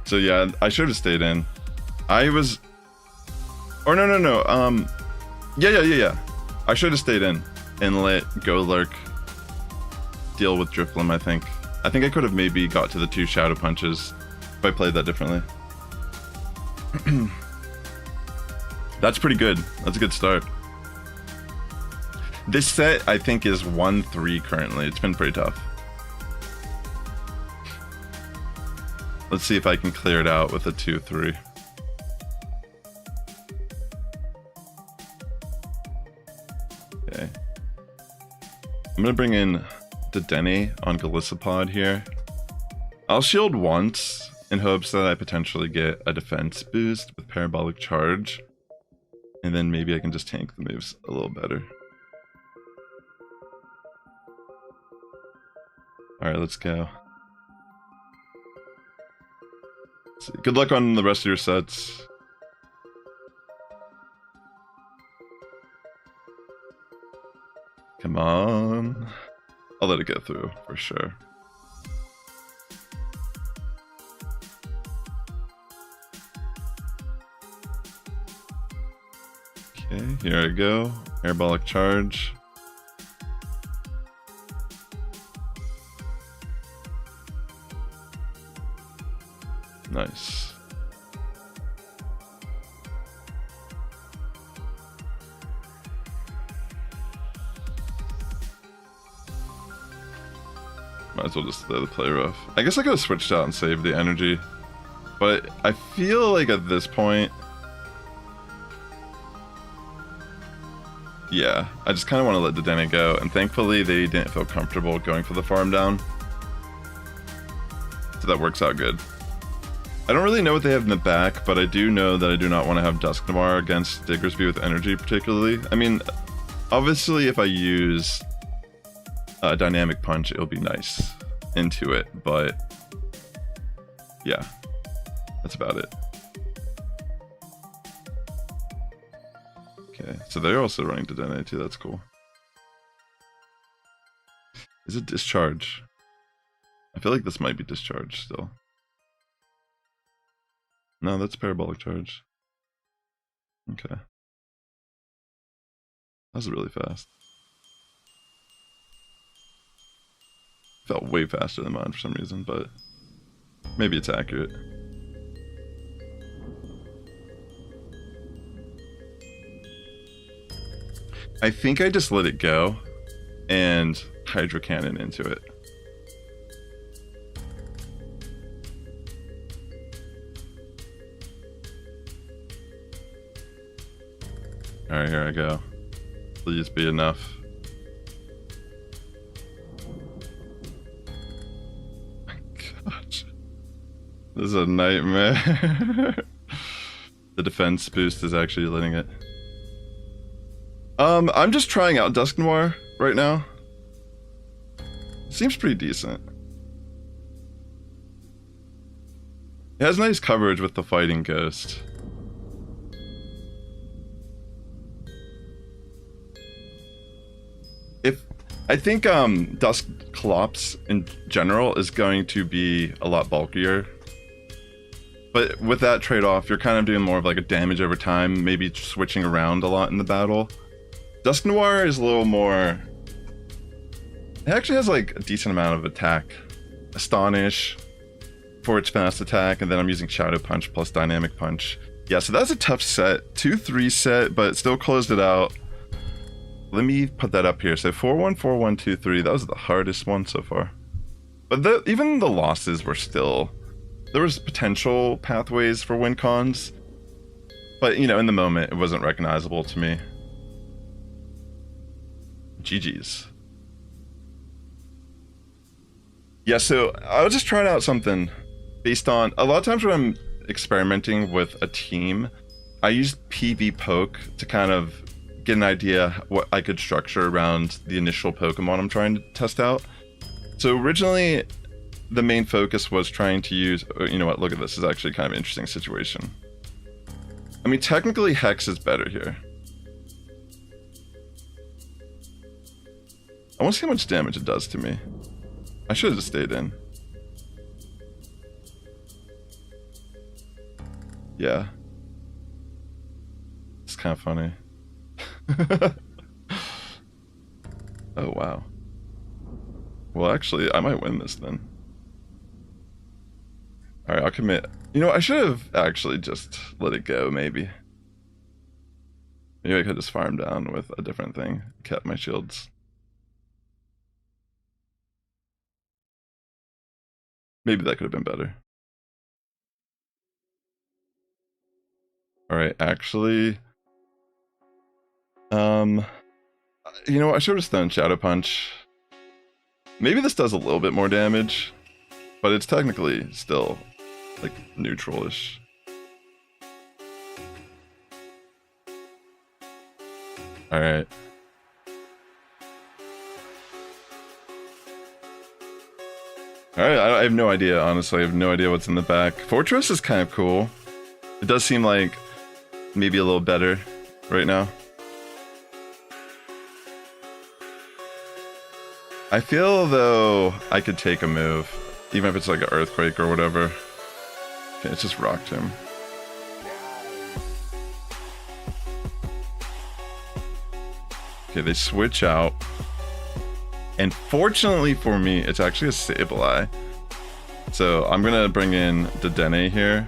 So yeah, I should have stayed in. I was... Or no. Yeah. I should have stayed in and let Golurk deal with Drifblim, I think. I think I could have maybe got to the 2 Shadow Punches if I played that differently. That's pretty good. That's a good start. This set, I think, is 1-3 currently. It's been pretty tough. Let's see if I can clear it out with a 2-3. Okay. I'm gonna bring in Dedenne on Golisopod here. I'll shield once in hopes that I potentially get a defense boost with Parabolic Charge. And then maybe I can just tank the moves a little better. Alright, let's go. Let's see. Good luck on the rest of your sets. Come on. I'll let it get through, for sure. Okay, here I go. Parabolic Charge. Nice. Might as well just let the play rough. I guess I could have switched out and saved the energy. But I feel like at this point... Yeah, I just kind of want to let the Dedenne go. And thankfully they didn't feel comfortable going for the farm down. So that works out good. I don't really know what they have in the back, but I do know that I do not want to have Dusknoir against Diggersby with energy particularly. I mean, obviously if I use a Dynamic Punch, it'll be nice into it, but yeah, that's about it. Okay, so they're also running Dedenne too, that's cool. Is it Discharge? I feel like this might be Discharge still. No, that's Parabolic Charge. Okay. That was really fast. Felt way faster than mine for some reason, but maybe it's accurate. I think I just let it go and Hydro Cannon into it. Alright, here I go. Please be enough. My gosh. This is a nightmare. The defense boost is actually letting it. I'm just trying out Dusknoir right now. Seems pretty decent. It has nice coverage with the fighting ghost. I think Dusclops in general is going to be a lot bulkier. But with that trade-off, you're kind of doing more of like a damage over time, maybe switching around a lot in the battle. Dusknoir is a little more... It actually has like a decent amount of attack. Astonish for its fast attack, and then I'm using Shadow Punch plus Dynamic Punch. Yeah, so that's a tough set. 2-3 set, but still closed it out. Let me put that up here. So 4-1, 4-1, 2-3. That was the hardest one so far. But even the losses were still... There was potential pathways for win cons. But, you know, in the moment, it wasn't recognizable to me. GG's. Yeah, so I was just trying out something based on... A lot of times when I'm experimenting with a team, I use PV Poke to kind of get an idea what I could structure around the initial Pokemon I'm trying to test out. So originally, the main focus was trying to use... You know what, look at this. This is actually kind of an interesting situation. I mean, technically Hex is better here. I want to see how much damage it does to me. I should have just stayed in. Yeah. It's kind of funny. Oh, wow. Well, actually, I might win this then. Alright, I'll commit. You know, I should have actually just let it go, maybe. Maybe I could just farm down with a different thing. Kept my shields. Maybe that could have been better. Alright, actually... You know what, I should have just done Shadow Punch. Maybe this does a little bit more damage, but it's technically still, like, neutral-ish. Alright. Alright, I have no idea, honestly. I have no idea what's in the back. Fortress is kind of cool. It does seem like maybe a little better right now. I feel, though, I could take a move, even if it's like an Earthquake or whatever. Okay, it's just Rock Tomb. Okay, they switch out. And fortunately for me, it's actually a Sableye. So I'm gonna bring in Dedenne here,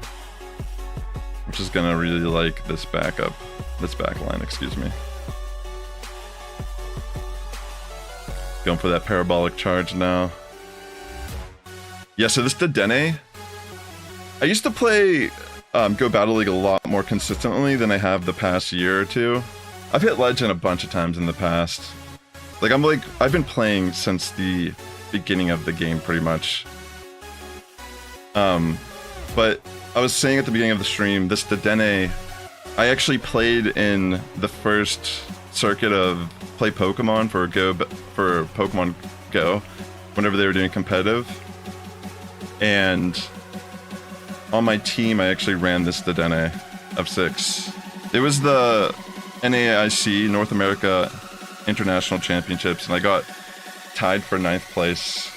which is gonna really like this backup, this backline, excuse me. Going for that parabolic charge now. Yeah, so this Dedenne, I used to play Go Battle League a lot more consistently than I have the past year or two. I've hit Legend a bunch of times in the past. I've been playing since the beginning of the game pretty much. But I was saying at the beginning of the stream, this Dedenne, I actually played in the first circuit of Play Pokemon for Pokemon Go, whenever they were doing competitive. And on my team, I actually ran this Dedenne of 6. It was the NAIC, North America International Championships, and I got tied for 9th place.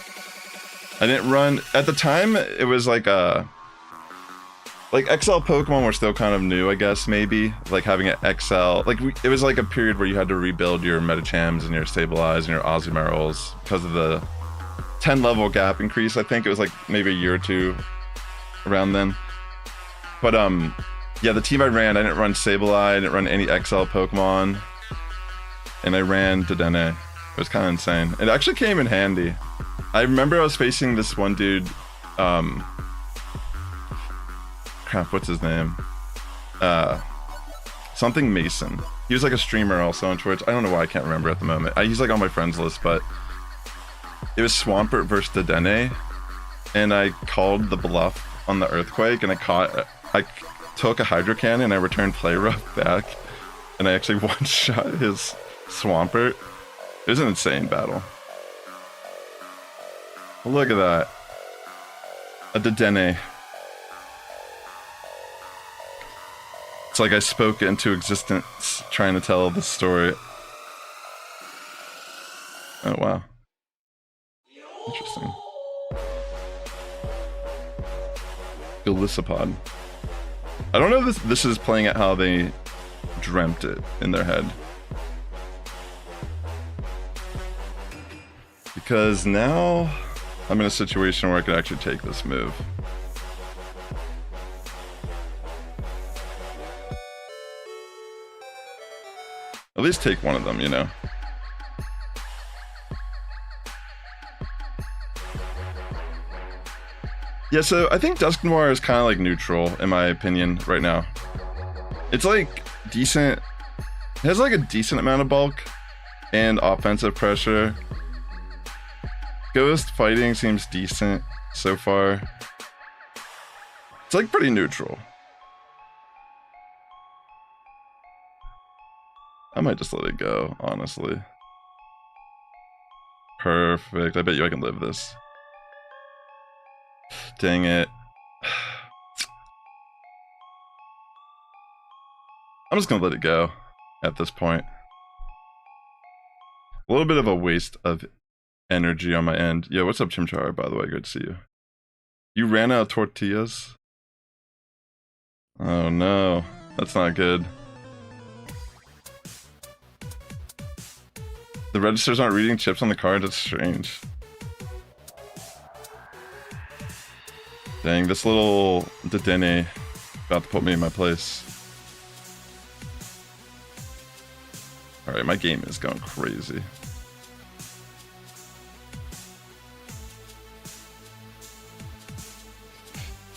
I didn't run... At the time, it was like a... Like, XL Pokemon were still kind of new, I guess, maybe. Like, having an XL... Like, it was like a period where you had to rebuild your Metachams and your Sableyes and your Ozzymerals because of the 10-level gap increase. I think it was like maybe a year or two around then. But, yeah, the team I ran, I didn't run Sableye, I didn't run any XL Pokemon. And I ran Dedenne. It was kind of insane. It actually came in handy. I remember I was facing this one dude, crap, what's his name? Something Mason. He was like a streamer also on Twitch. I don't know why I can't remember at the moment. He's like on my friends list, but it was Swampert versus Dedenne, and I called the bluff on the Earthquake, and I took a Hydro Cannon, and I returned Play Rough back, and I actually one-shot his Swampert. It was an insane battle. Look at that. A Dedenne. It's like I spoke into existence trying to tell the story. Oh, wow. Interesting. Golisopod. I don't know if this is playing at how they dreamt it in their head. Because now I'm in a situation where I could actually take this move. At least take one of them, you know? Yeah, so I think Dusknoir is kind of like neutral, in my opinion, right now. It's like decent. It has like a decent amount of bulk and offensive pressure. Ghost fighting seems decent so far. It's like pretty neutral. I might just let it go, honestly. Perfect. I bet you I can live this. Dang it. I'm just gonna let it go at this point. A little bit of a waste of energy on my end. Yo, what's up, Chimchar, by the way? Good to see you. You ran out of tortillas? Oh no, that's not good. The registers aren't reading chips on the card? That's strange. Dang, this little Dedenne about to put me in my place. Alright, my game is going crazy.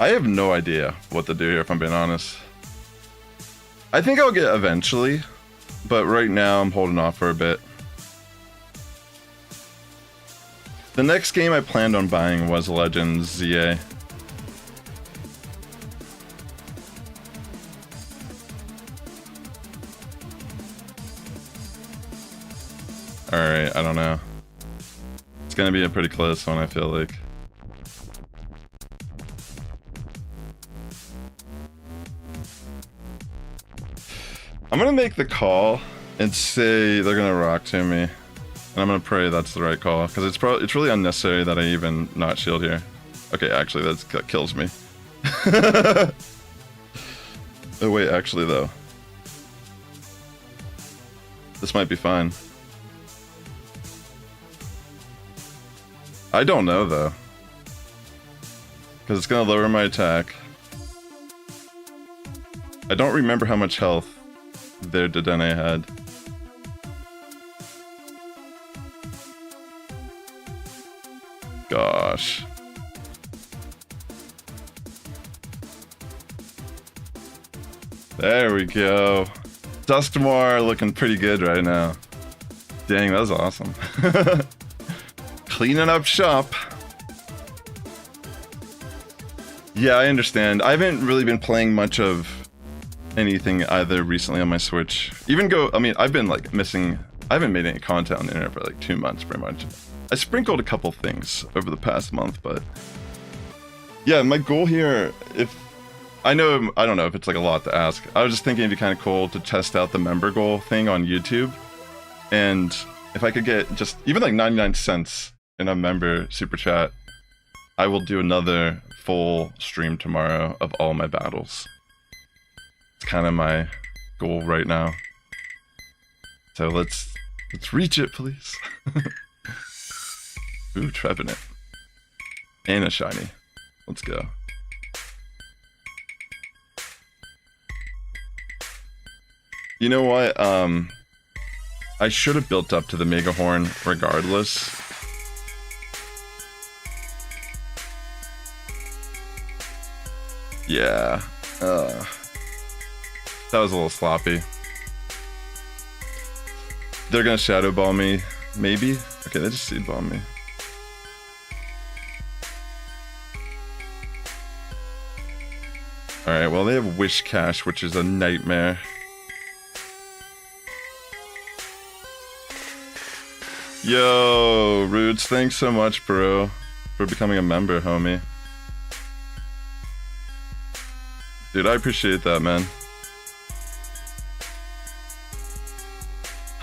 I have no idea what to do here, if I'm being honest. I think I'll get eventually, but right now I'm holding off for a bit. The next game I planned on buying was Legends ZA. Alright, I don't know. It's gonna be a pretty close one, I feel like. I'm gonna make the call and say they're gonna rock to me. And I'm gonna pray that's the right call, because it's really unnecessary that I even not shield here. Okay, actually that kills me. Oh wait, actually though. This might be fine. I don't know though. Because it's gonna lower my attack. I don't remember how much health their Dedenne had. Gosh. There we go. Dusknoir looking pretty good right now. Dang, that was awesome. Cleaning up shop. Yeah, I understand. I haven't really been playing much of anything either recently on my Switch. I mean, I've been like missing. I haven't made any content on the internet for like 2 months, pretty much. I sprinkled a couple things over the past month, but yeah, my goal here, I don't know if it's like a lot to ask. I was just thinking it'd be kind of cool to test out the member goal thing on YouTube, and if I could get just even like 99 cents in a member super chat, I will do another full stream tomorrow of all my battles. It's kind of my goal right now. So let's reach it, please. Ooh, Trevenant. And a shiny. Let's go. You know what? I should have built up to the Mega Horn regardless. Yeah. That was a little sloppy. They're gonna Shadow Ball me, maybe? Okay, they just Seed Ball me. Alright, well they have Wish Cash, which is a nightmare. Yo, Roots, thanks so much, bro, for becoming a member, homie. Dude, I appreciate that, man.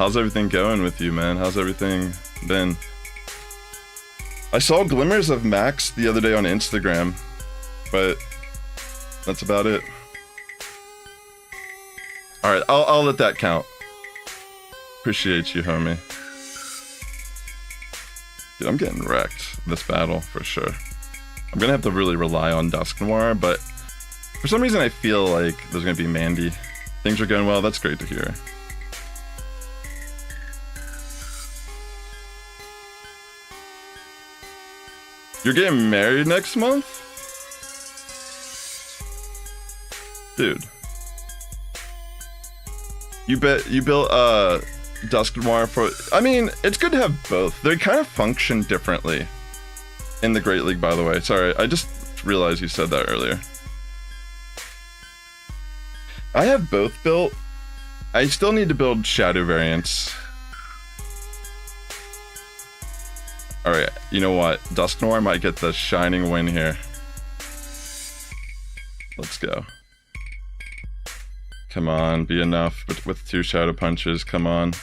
How's everything going with you, man? How's everything been? I saw glimmers of Max the other day on Instagram, but that's about it. Alright, I'll let that count. Appreciate you, homie. Dude, I'm getting wrecked this battle, for sure. I'm gonna have to really rely on Dusk Noir, but for some reason I feel like there's gonna be Mandy. Things are going well, that's great to hear. You're getting married next month? Dude. You built Dusk Noir for... I mean, it's good to have both. They kind of function differently in the Great League, by the way. Sorry, I just realized you said that earlier. I have both built. I still need to build Shadow variants. Alright, you know what? Dusk Noir might get the shining win here. Let's go. Come on, be enough with 2 Shadow Punches, come on.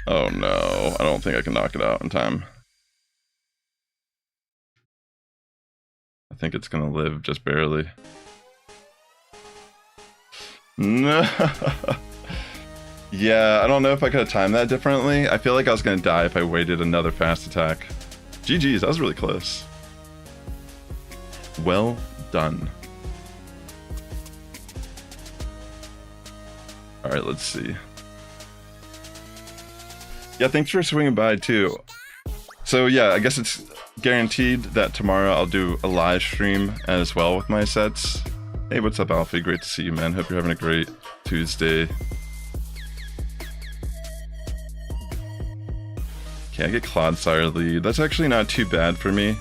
Oh no, I don't think I can knock it out in time. I think it's gonna live just barely. No. Yeah, I don't know if I could have timed that differently. I feel like I was gonna die if I waited another fast attack. GG's, that was really close. Well done. Alright, let's see. Yeah, thanks for swinging by too. So yeah, I guess it's guaranteed that tomorrow I'll do a live stream as well with my sets. Hey, what's up, Alfie? Great to see you, man. Hope you're having a great Tuesday. Okay, I get Clodsire lead. That's actually not too bad for me.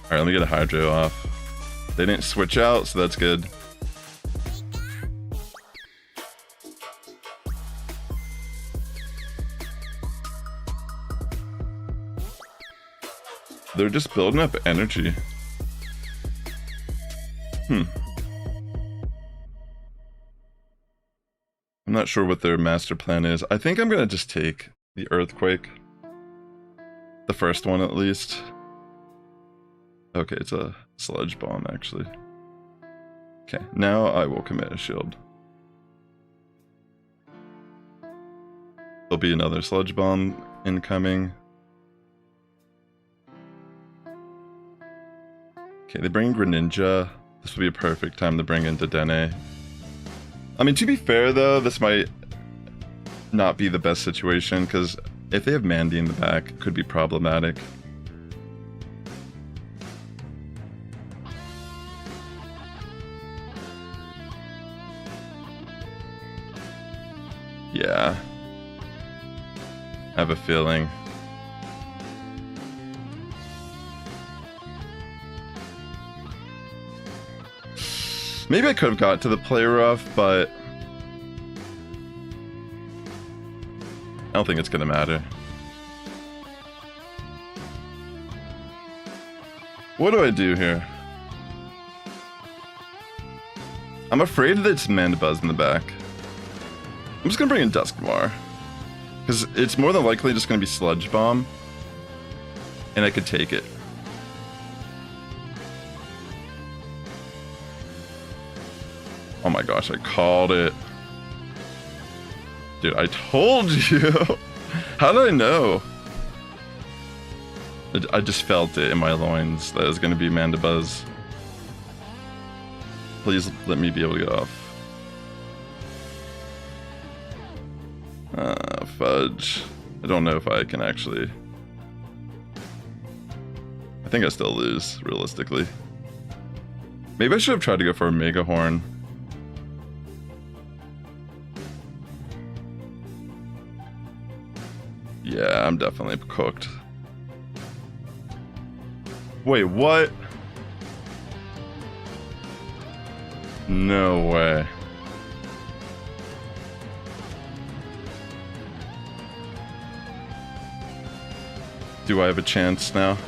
Alright, let me get a Hydro off. They didn't switch out, so that's good. They're just building up energy. I'm not sure what their master plan is. I think I'm gonna just take the Earthquake. The first one, at least. Okay, it's a Sludge Bomb, actually. Okay, now I will commit a shield. There'll be another Sludge Bomb incoming. Okay, they bring in Greninja. This will be a perfect time to bring in Dedenne. I mean, to be fair though, this might not be the best situation, because if they have Mandy in the back, it could be problematic. Yeah. I have a feeling. Maybe I could have got to the play rough, but I don't think it's gonna matter. What do I do here? I'm afraid that it's Mandibuzz in the back. I'm just gonna bring in Dusknoir, because it's more than likely just gonna be Sludge Bomb, and I could take it. Oh my gosh, I called it. Dude, I told you. How did I know? I just felt it in my loins that it was going to be Mandibuzz. Please let me be able to get off. Fudge. I don't know if I can actually... I think I still lose, realistically. Maybe I should have tried to go for a Mega Horn. Yeah, I'm definitely cooked. Wait, what? No way. Do I have a chance now?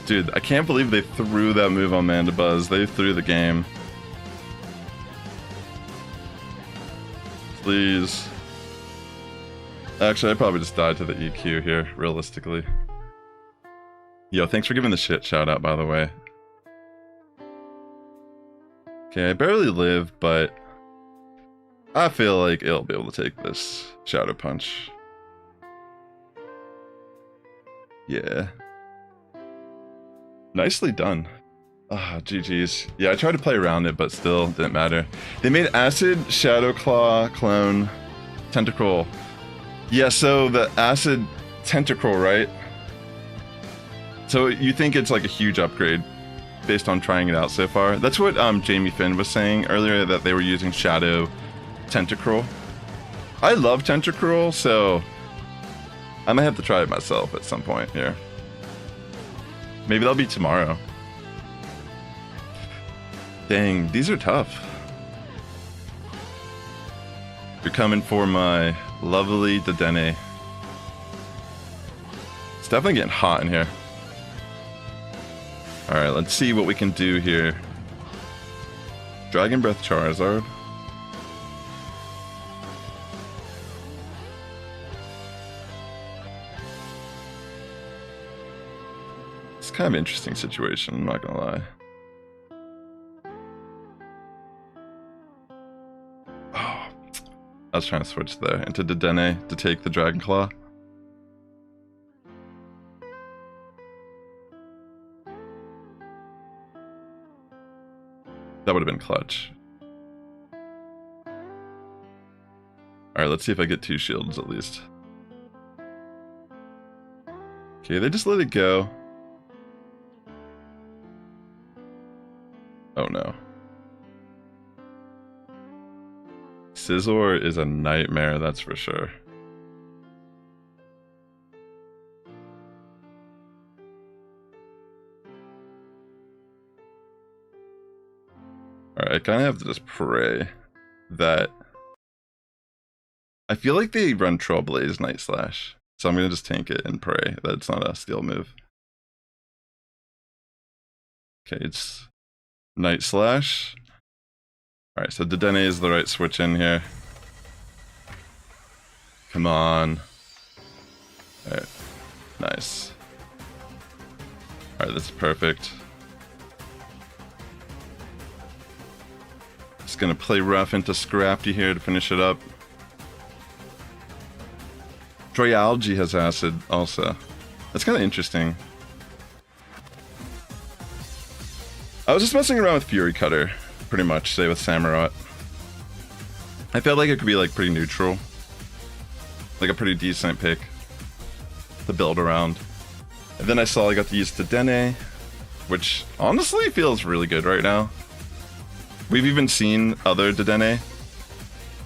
Dude, I can't believe they threw that move on Mandibuzz. They threw the game. Please. Actually, I'd probably just die to the EQ here, realistically. Yo, thanks for giving the shit shout out, by the way. Okay, I barely live, but I feel like it'll be able to take this Shadow Punch. Yeah. Nicely done. Ah, GG's. Yeah, I tried to play around it, but still didn't matter. They made Acid, Shadow Claw, Clone, Tentacruel. Yeah, so the Acid Tentacruel, right? So you think it's like a huge upgrade based on trying it out so far? That's what Jamie Finn was saying earlier, that they were using Shadow Tentacruel. I love Tentacruel, so I might have to try it myself at some point here. Maybe that'll be tomorrow. Dang, these are tough. You're coming for my lovely Dedenne. It's definitely getting hot in here. Alright, let's see what we can do here. Dragon Breath Charizard. It's kind of an interesting situation, I'm not gonna lie. Oh, I was trying to switch there into Dedenne to take the Dragon Claw. That would have been clutch. Alright, let's see if I get 2 shields at least. Okay, they just let it go. Oh no. Scizor is a nightmare, that's for sure. Alright, I kind of have to just pray that... I feel like they run Trailblaze Night Slash, so I'm going to just tank it and pray that it's not a steal move. Okay, it's Night Slash. Alright, so Dedenne is the right switch in here. Come on. Alright, nice. Alright, that's perfect. Just gonna play rough into Scrafty here to finish it up. Drayalgi has Acid also. That's kind of interesting. I was just messing around with Fury Cutter, pretty much, say with Samurott. I felt like it could be like pretty neutral. Like a pretty decent pick to build around. And then I saw I got to use Dedenne, which honestly feels really good right now. We've even seen other Dedenne,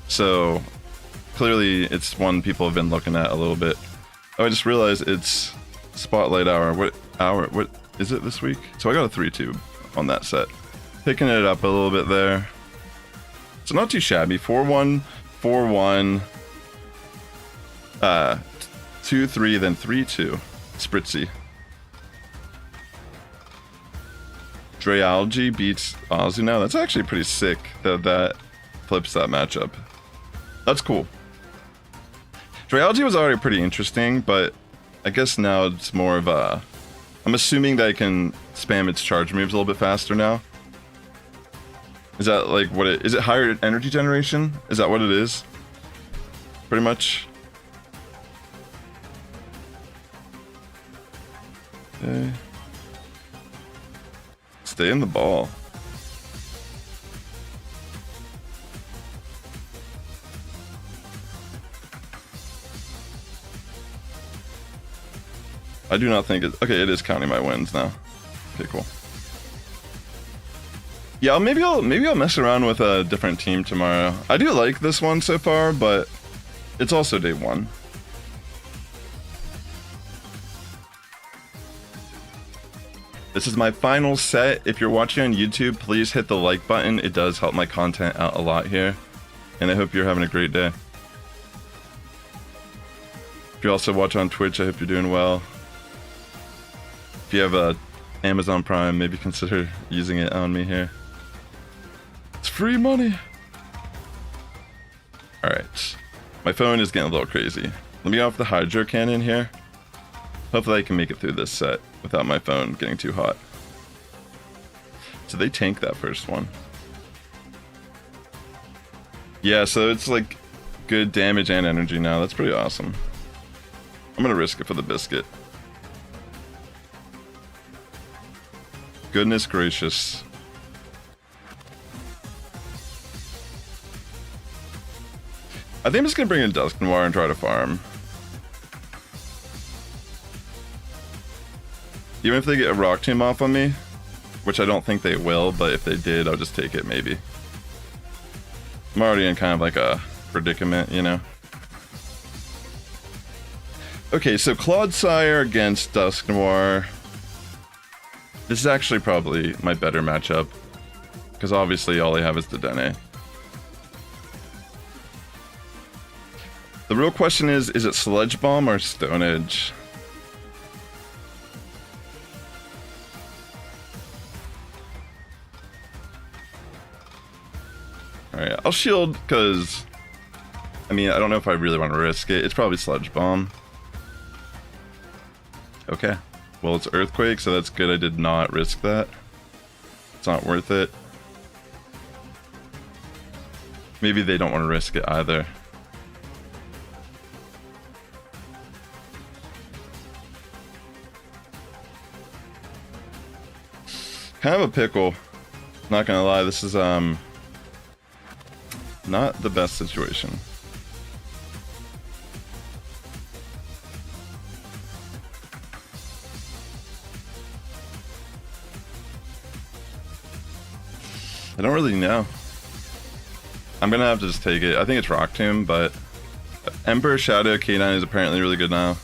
so clearly it's one people have been looking at a little bit. Oh, I just realized it's Spotlight Hour. What is it this week? So I got a 3-tube on that set. Picking it up a little bit there. So not too shabby. 4-1, 4-1, 2-3, then 3-2. Spritzy. Drayalgi beats Azu now. That's actually pretty sick that that flips that matchup. That's cool. Drayalgi was already pretty interesting, but I guess now it's more of a... I'm assuming that I can spam its charge moves a little bit faster now. Is that like what it... Is it higher energy generation? Is that what it is? Pretty much. Okay. Stay in the ball. I do not think it... Okay, it is counting my wins now. Okay, cool. Yeah, maybe I'll mess around with a different team tomorrow. I do like this one so far, but it's also day 1. This is my final set. If you're watching on YouTube, please hit the like button. It does help my content out a lot here. And I hope you're having a great day. If you also watch on Twitch, I hope you're doing well. If you have Amazon Prime, maybe consider using it on me here. It's free money. Alright. My phone is getting a little crazy. Let me go off the Hydro Cannon here. Hopefully I can make it through this set without my phone getting too hot. So they tank that first one. Yeah, so it's like good damage and energy now. That's pretty awesome. I'm gonna risk it for the biscuit. Goodness gracious. I think I'm just gonna bring in Dusk Noir and try to farm. Even if they get a Rock Tomb off on me, which I don't think they will, but if they did, I'll just take it maybe. I'm already in kind of like a predicament, you know? Okay, so Clodsire against Dusk Noir. This is actually probably my better matchup, because obviously all I have is Dedenne. The real question is it Sludge Bomb or Stone Edge? Alright, I'll shield, because, I mean, I don't know if I really want to risk it. It's probably Sludge Bomb. Okay. Well, it's Earthquake, so that's good. I did not risk that. It's not worth it. Maybe they don't want to risk it either. Kind of a pickle. Not gonna lie, this is not the best situation. I don't really know. I'm gonna have to just take it. I think it's Rock Tomb, but Emperor Shadow K9 is apparently really good now.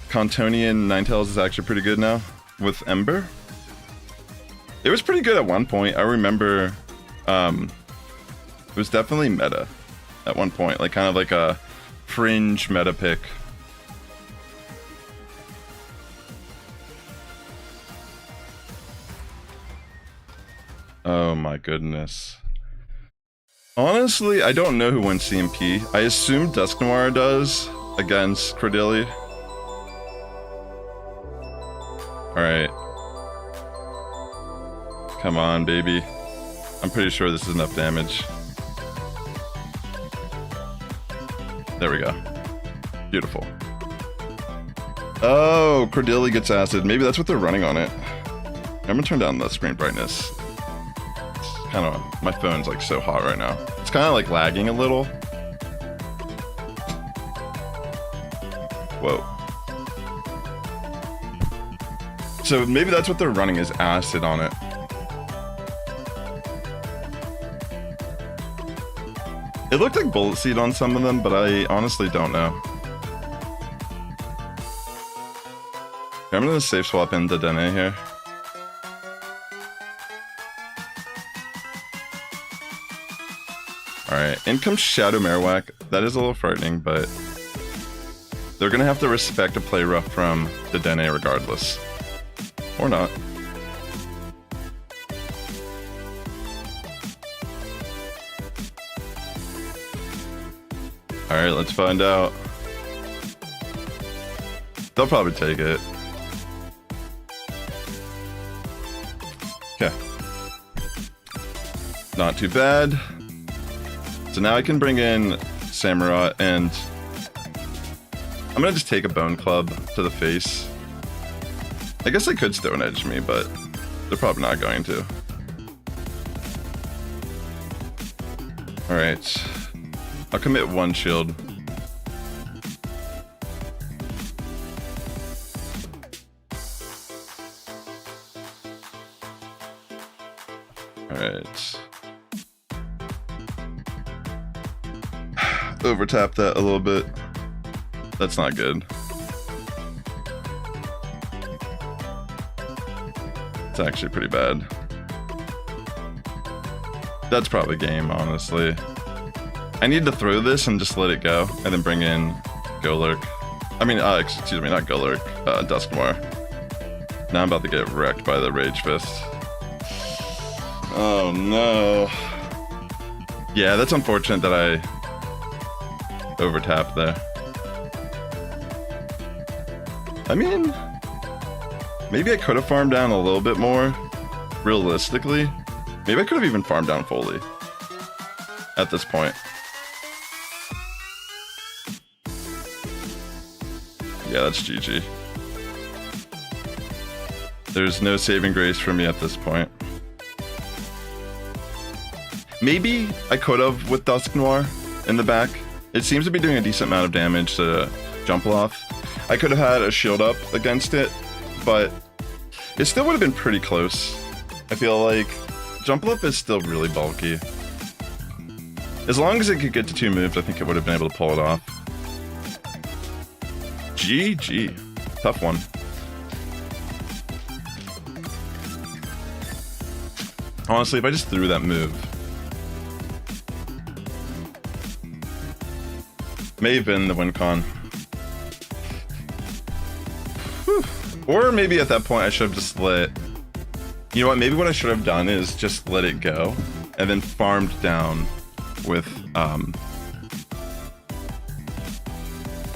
Contonian Ninetales is actually pretty good now with Ember. It was pretty good at one point. I remember it was definitely meta at one point, like kind of like a fringe meta pick. Oh my goodness. Honestly, I don't know who wins CMP. I assume Dusk Noir does against Credilli. Alright. Come on, baby. I'm pretty sure this is enough damage. There we go. Beautiful. Oh, Credilli gets acid. Maybe that's what they're running on it. I'm gonna turn down the screen brightness. Kind of, my phone's like so hot right now. It's kind of like lagging a little. Whoa. So maybe that's what they're running, is acid on it. It looked like Bullet Seed on some of them, but I honestly don't know. I'm gonna safe swap into Dedenne here. Alright, in comes Shadow Marowak. That is a little frightening, but they're gonna have to respect a play rough from Dedenne regardless. Or not. Alright, let's find out. They'll probably take it. Okay. Not too bad. So now I can bring in Samurott, and I'm gonna just take a Bone Club to the face. I guess they could Stone Edge me, but they're probably not going to. Alright. I'll commit one shield. Alright. Overtap that a little bit. That's not good. It's actually pretty bad. That's probably game, honestly. I need to throw this and just let it go, and then bring in Golurk. I mean, excuse me, not Gulurk, Dusknoir. Now I'm about to get wrecked by the Rage Fist. Oh no. Yeah, that's unfortunate that I overtapped there. I mean, maybe I could have farmed down a little bit more, realistically. Maybe I could have even farmed down fully at this point. Yeah, that's GG. There's no saving grace for me at this point. Maybe I could have with Dusknoir in the back. It seems to be doing a decent amount of damage to Jumpluff. I could have had a shield up against it, but it still would have been pretty close. I feel like Jumpluff is still really bulky. As long as it could get to 2 moves, I think it would have been able to pull it off. GG. Tough one. Honestly, if I just threw that move, may have been the win con. Whew. Or maybe at that point I should have just let... You know what, maybe what I should have done is just let it go, and then farmed down with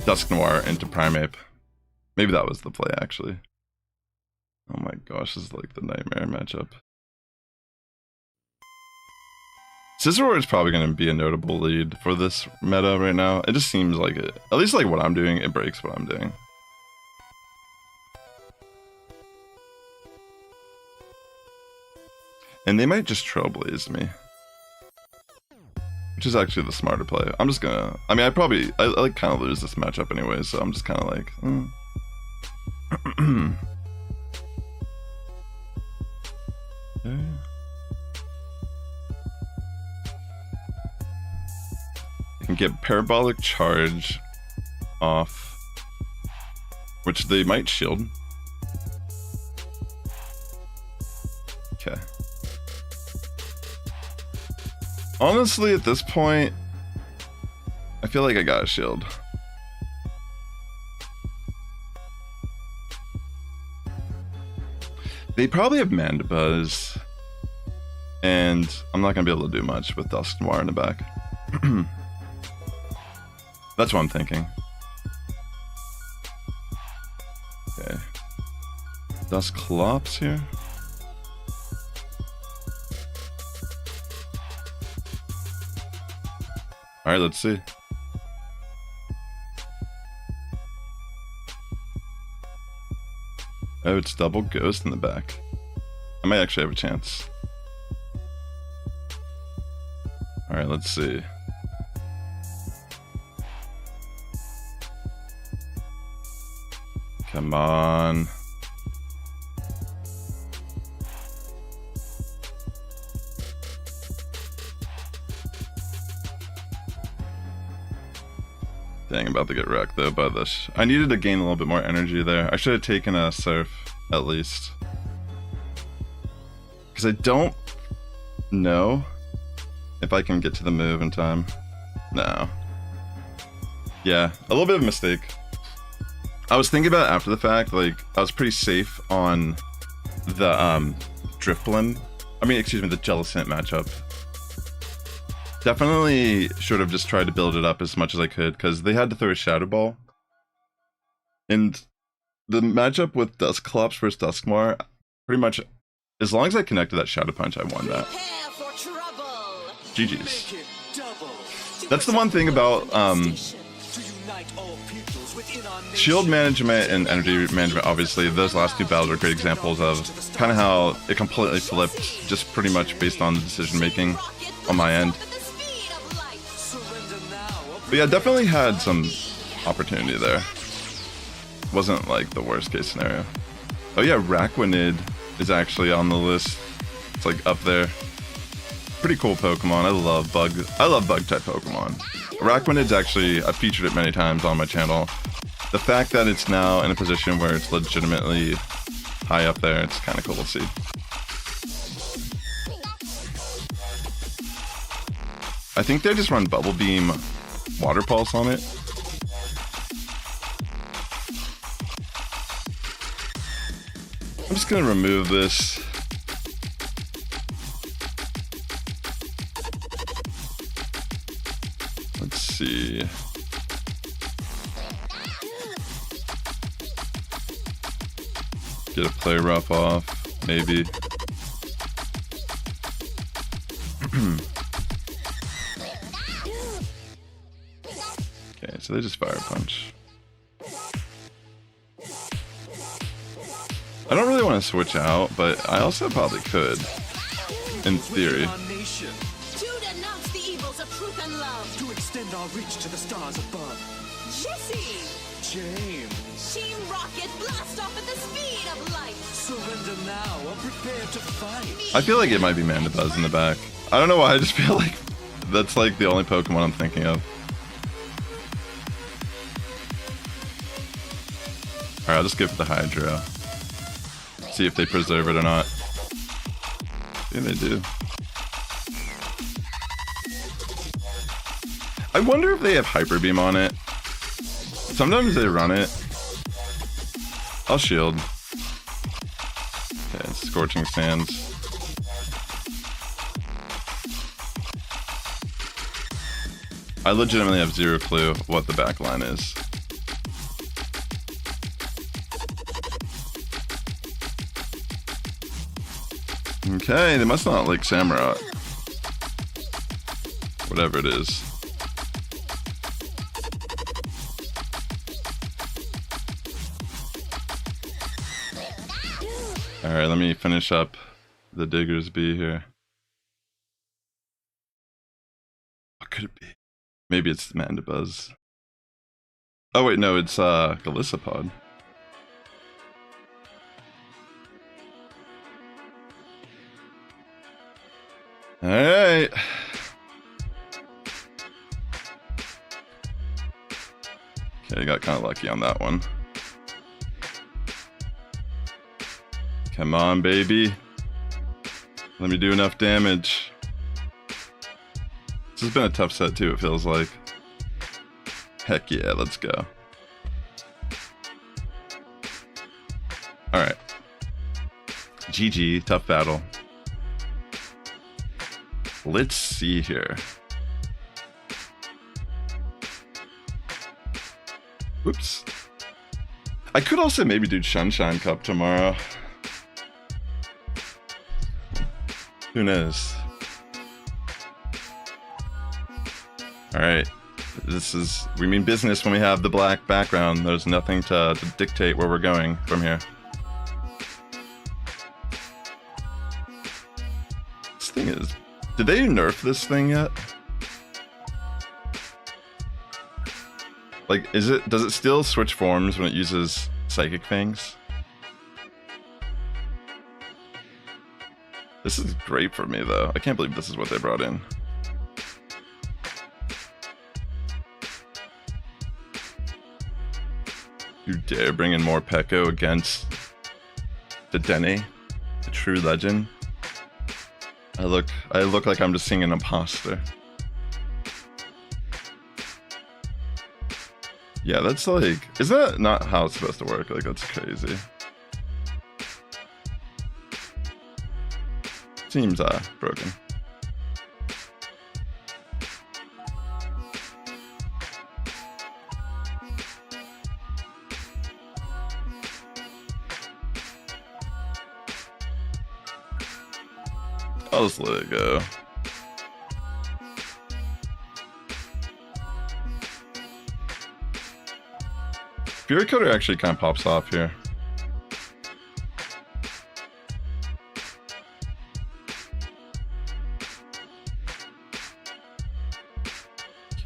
Dusknoir into Primeape. Maybe that was the play, actually. Oh my gosh, this is like the nightmare matchup. Scizor is probably going to be a notable lead for this meta right now. It just seems like it. At least like what I'm doing, it breaks what I'm doing. And they might just Trailblaze me, which is actually the smarter play. I'm just gonna... I mean, I like kind of lose this matchup anyway, so I'm just kind of like... Okay. Can get Parabolic Charge off, which they might shield. Okay. Honestly, at this point, I feel like I got a shield. They probably have Mandibuzz, and I'm not gonna be able to do much with Dusknoir in the back. That's what I'm thinking. Okay. Dusclops here. Alright, let's see. Oh, it's double Ghost in the back. I might actually have a chance. Alright, let's see. Come on. Dang, I'm about to get wrecked though by this. I needed to gain a little bit more energy there. I should have taken a Surf at least. Because I don't know if I can get to the move in time. No. Yeah, a little bit of a mistake. I was thinking about it after the fact, like, I was pretty safe on the Drifblim. I mean, excuse me, the Jellicent matchup. Definitely should have just tried to build it up as much as I could, because they had to throw a Shadow Ball. And the matchup with Dusclops versus Dusknoir, pretty much, as long as I connected that Shadow Punch, I won that. GG's. That's the one thing about shield management and energy management. Obviously, those last 2 battles are great examples of kind of how it completely flipped, just pretty much based on the decision making on my end. But yeah, definitely had some opportunity there. Wasn't like the worst case scenario. Oh yeah, Raquanid is actually on the list. It's like up there. Pretty cool Pokemon. I love bug type Pokemon. Raquanid's actually, I've featured it many times on my channel. The fact that it's now in a position where it's legitimately high up there, it's kind of cool to see. I think they just run Bubble Beam Water Pulse on it. I'm just gonna remove this. Let's see. Get a play rough off, maybe. Okay, so they just fire punch. I don't really want to switch out, but I also probably could, in theory. To denounce the evils of truth and love. To extend our reach to the stars above. Jesse! James. Team Rocket, blast off at the speed of light. Surrender now or prepare to fight. I feel like it might be Mandibuzz in the back. I don't know why, I just feel like that's like the only Pokemon I'm thinking of. Alright, I'll just go for the Hydro. See if they preserve it or not. Yeah, they do. I wonder if they have Hyper Beam on it. Sometimes they run it. I'll shield. Okay, Scorching Sands. I legitimately have zero clue what the back line is. Okay, they must not like Samurott. Whatever it is. Alright, let me finish up the Digger's Bee here. What could it be? Maybe it's Mandibuzz. Oh wait, no, it's Galissapod. Alright. Okay, got kind of lucky on that one. Come on, baby. Let me do enough damage. This has been a tough set too, it feels like. Heck yeah, let's go. Alright. GG, tough battle. Let's see here. Whoops. I could also maybe do Sunshine Cup tomorrow. Who knows? Alright. We mean business when we have the black background. There's nothing to dictate where we're going from here. This thing is... Did they nerf this thing yet? Like, does it still switch forms when it uses Psychic Fangs? This is great for me, though. I can't believe this is what they brought in. You dare bring in more Pekko against the Dene, the true legend? I look like I'm just seeing an imposter. Yeah, that's like... Is that not how it's supposed to work? Like, that's crazy. Seems, broken. I'll just let it go. Fury Cutter actually kind of pops off here.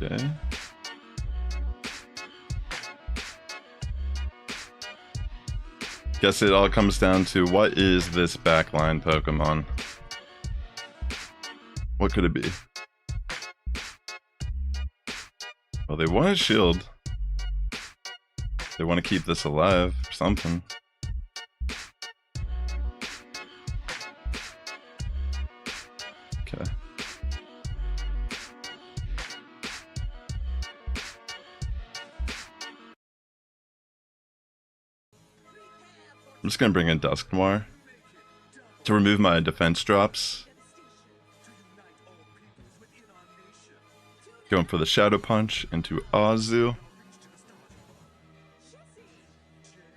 Okay. Guess it all comes down to what is this backline Pokemon? What could it be? Well, they want a shield. They want to keep this alive or something. Okay. I'm just gonna bring in Dusknoir to remove my defense drops. Going for the Shadow Punch into Azu.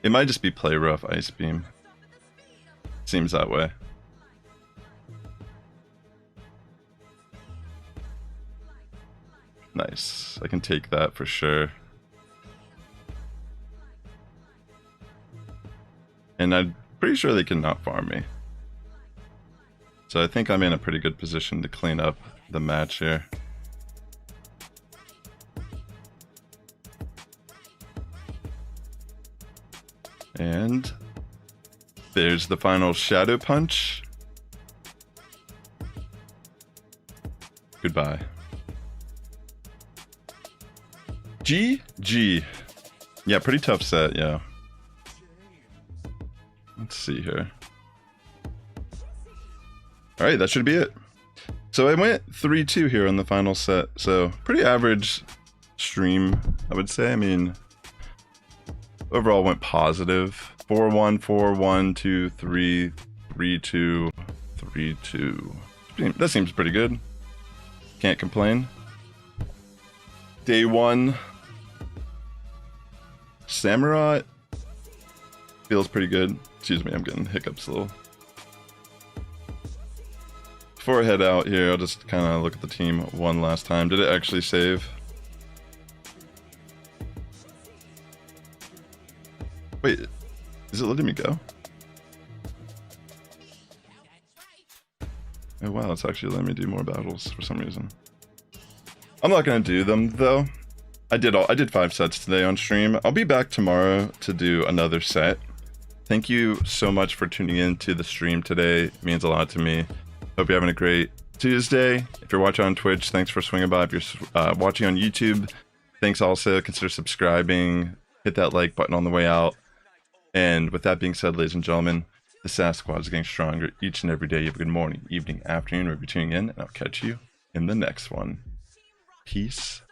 It might just be play rough Ice Beam. Seems that way. Nice. I can take that for sure. And I'm pretty sure they can not farm me. So I think I'm in a pretty good position to clean up the match here. And there's the final Shadow Punch. Goodbye. GG. Yeah, pretty tough set, yeah. Let's see here. Alright, that should be it. So I went 3-2 here on the final set. So pretty average stream, I would say. I mean, overall went positive. 4-1, 4-1, 2-3, 3-2, 3-2. That seems pretty good. Can't complain. Day 1. Samurai feels pretty good. Excuse me, I'm getting hiccups a little. Before I head out here, I'll just kind of look at the team one last time. Did it actually save? Wait, is it letting me go? Oh wow, it's actually letting me do more battles for some reason. I'm not gonna do them though. I did 5 sets today on stream. I'll be back tomorrow to do another set. Thank you so much for tuning in to the stream today. It means a lot to me. Hope you're having a great Tuesday. If you're watching on Twitch, thanks for swinging by. If you're watching on YouTube, thanks also. Consider subscribing. Hit that like button on the way out. And with that being said, ladies and gentlemen, the Sass Squad is getting stronger each and every day. You have a good morning, evening, afternoon, wherever you're tuning in, and I'll catch you in the next one. Peace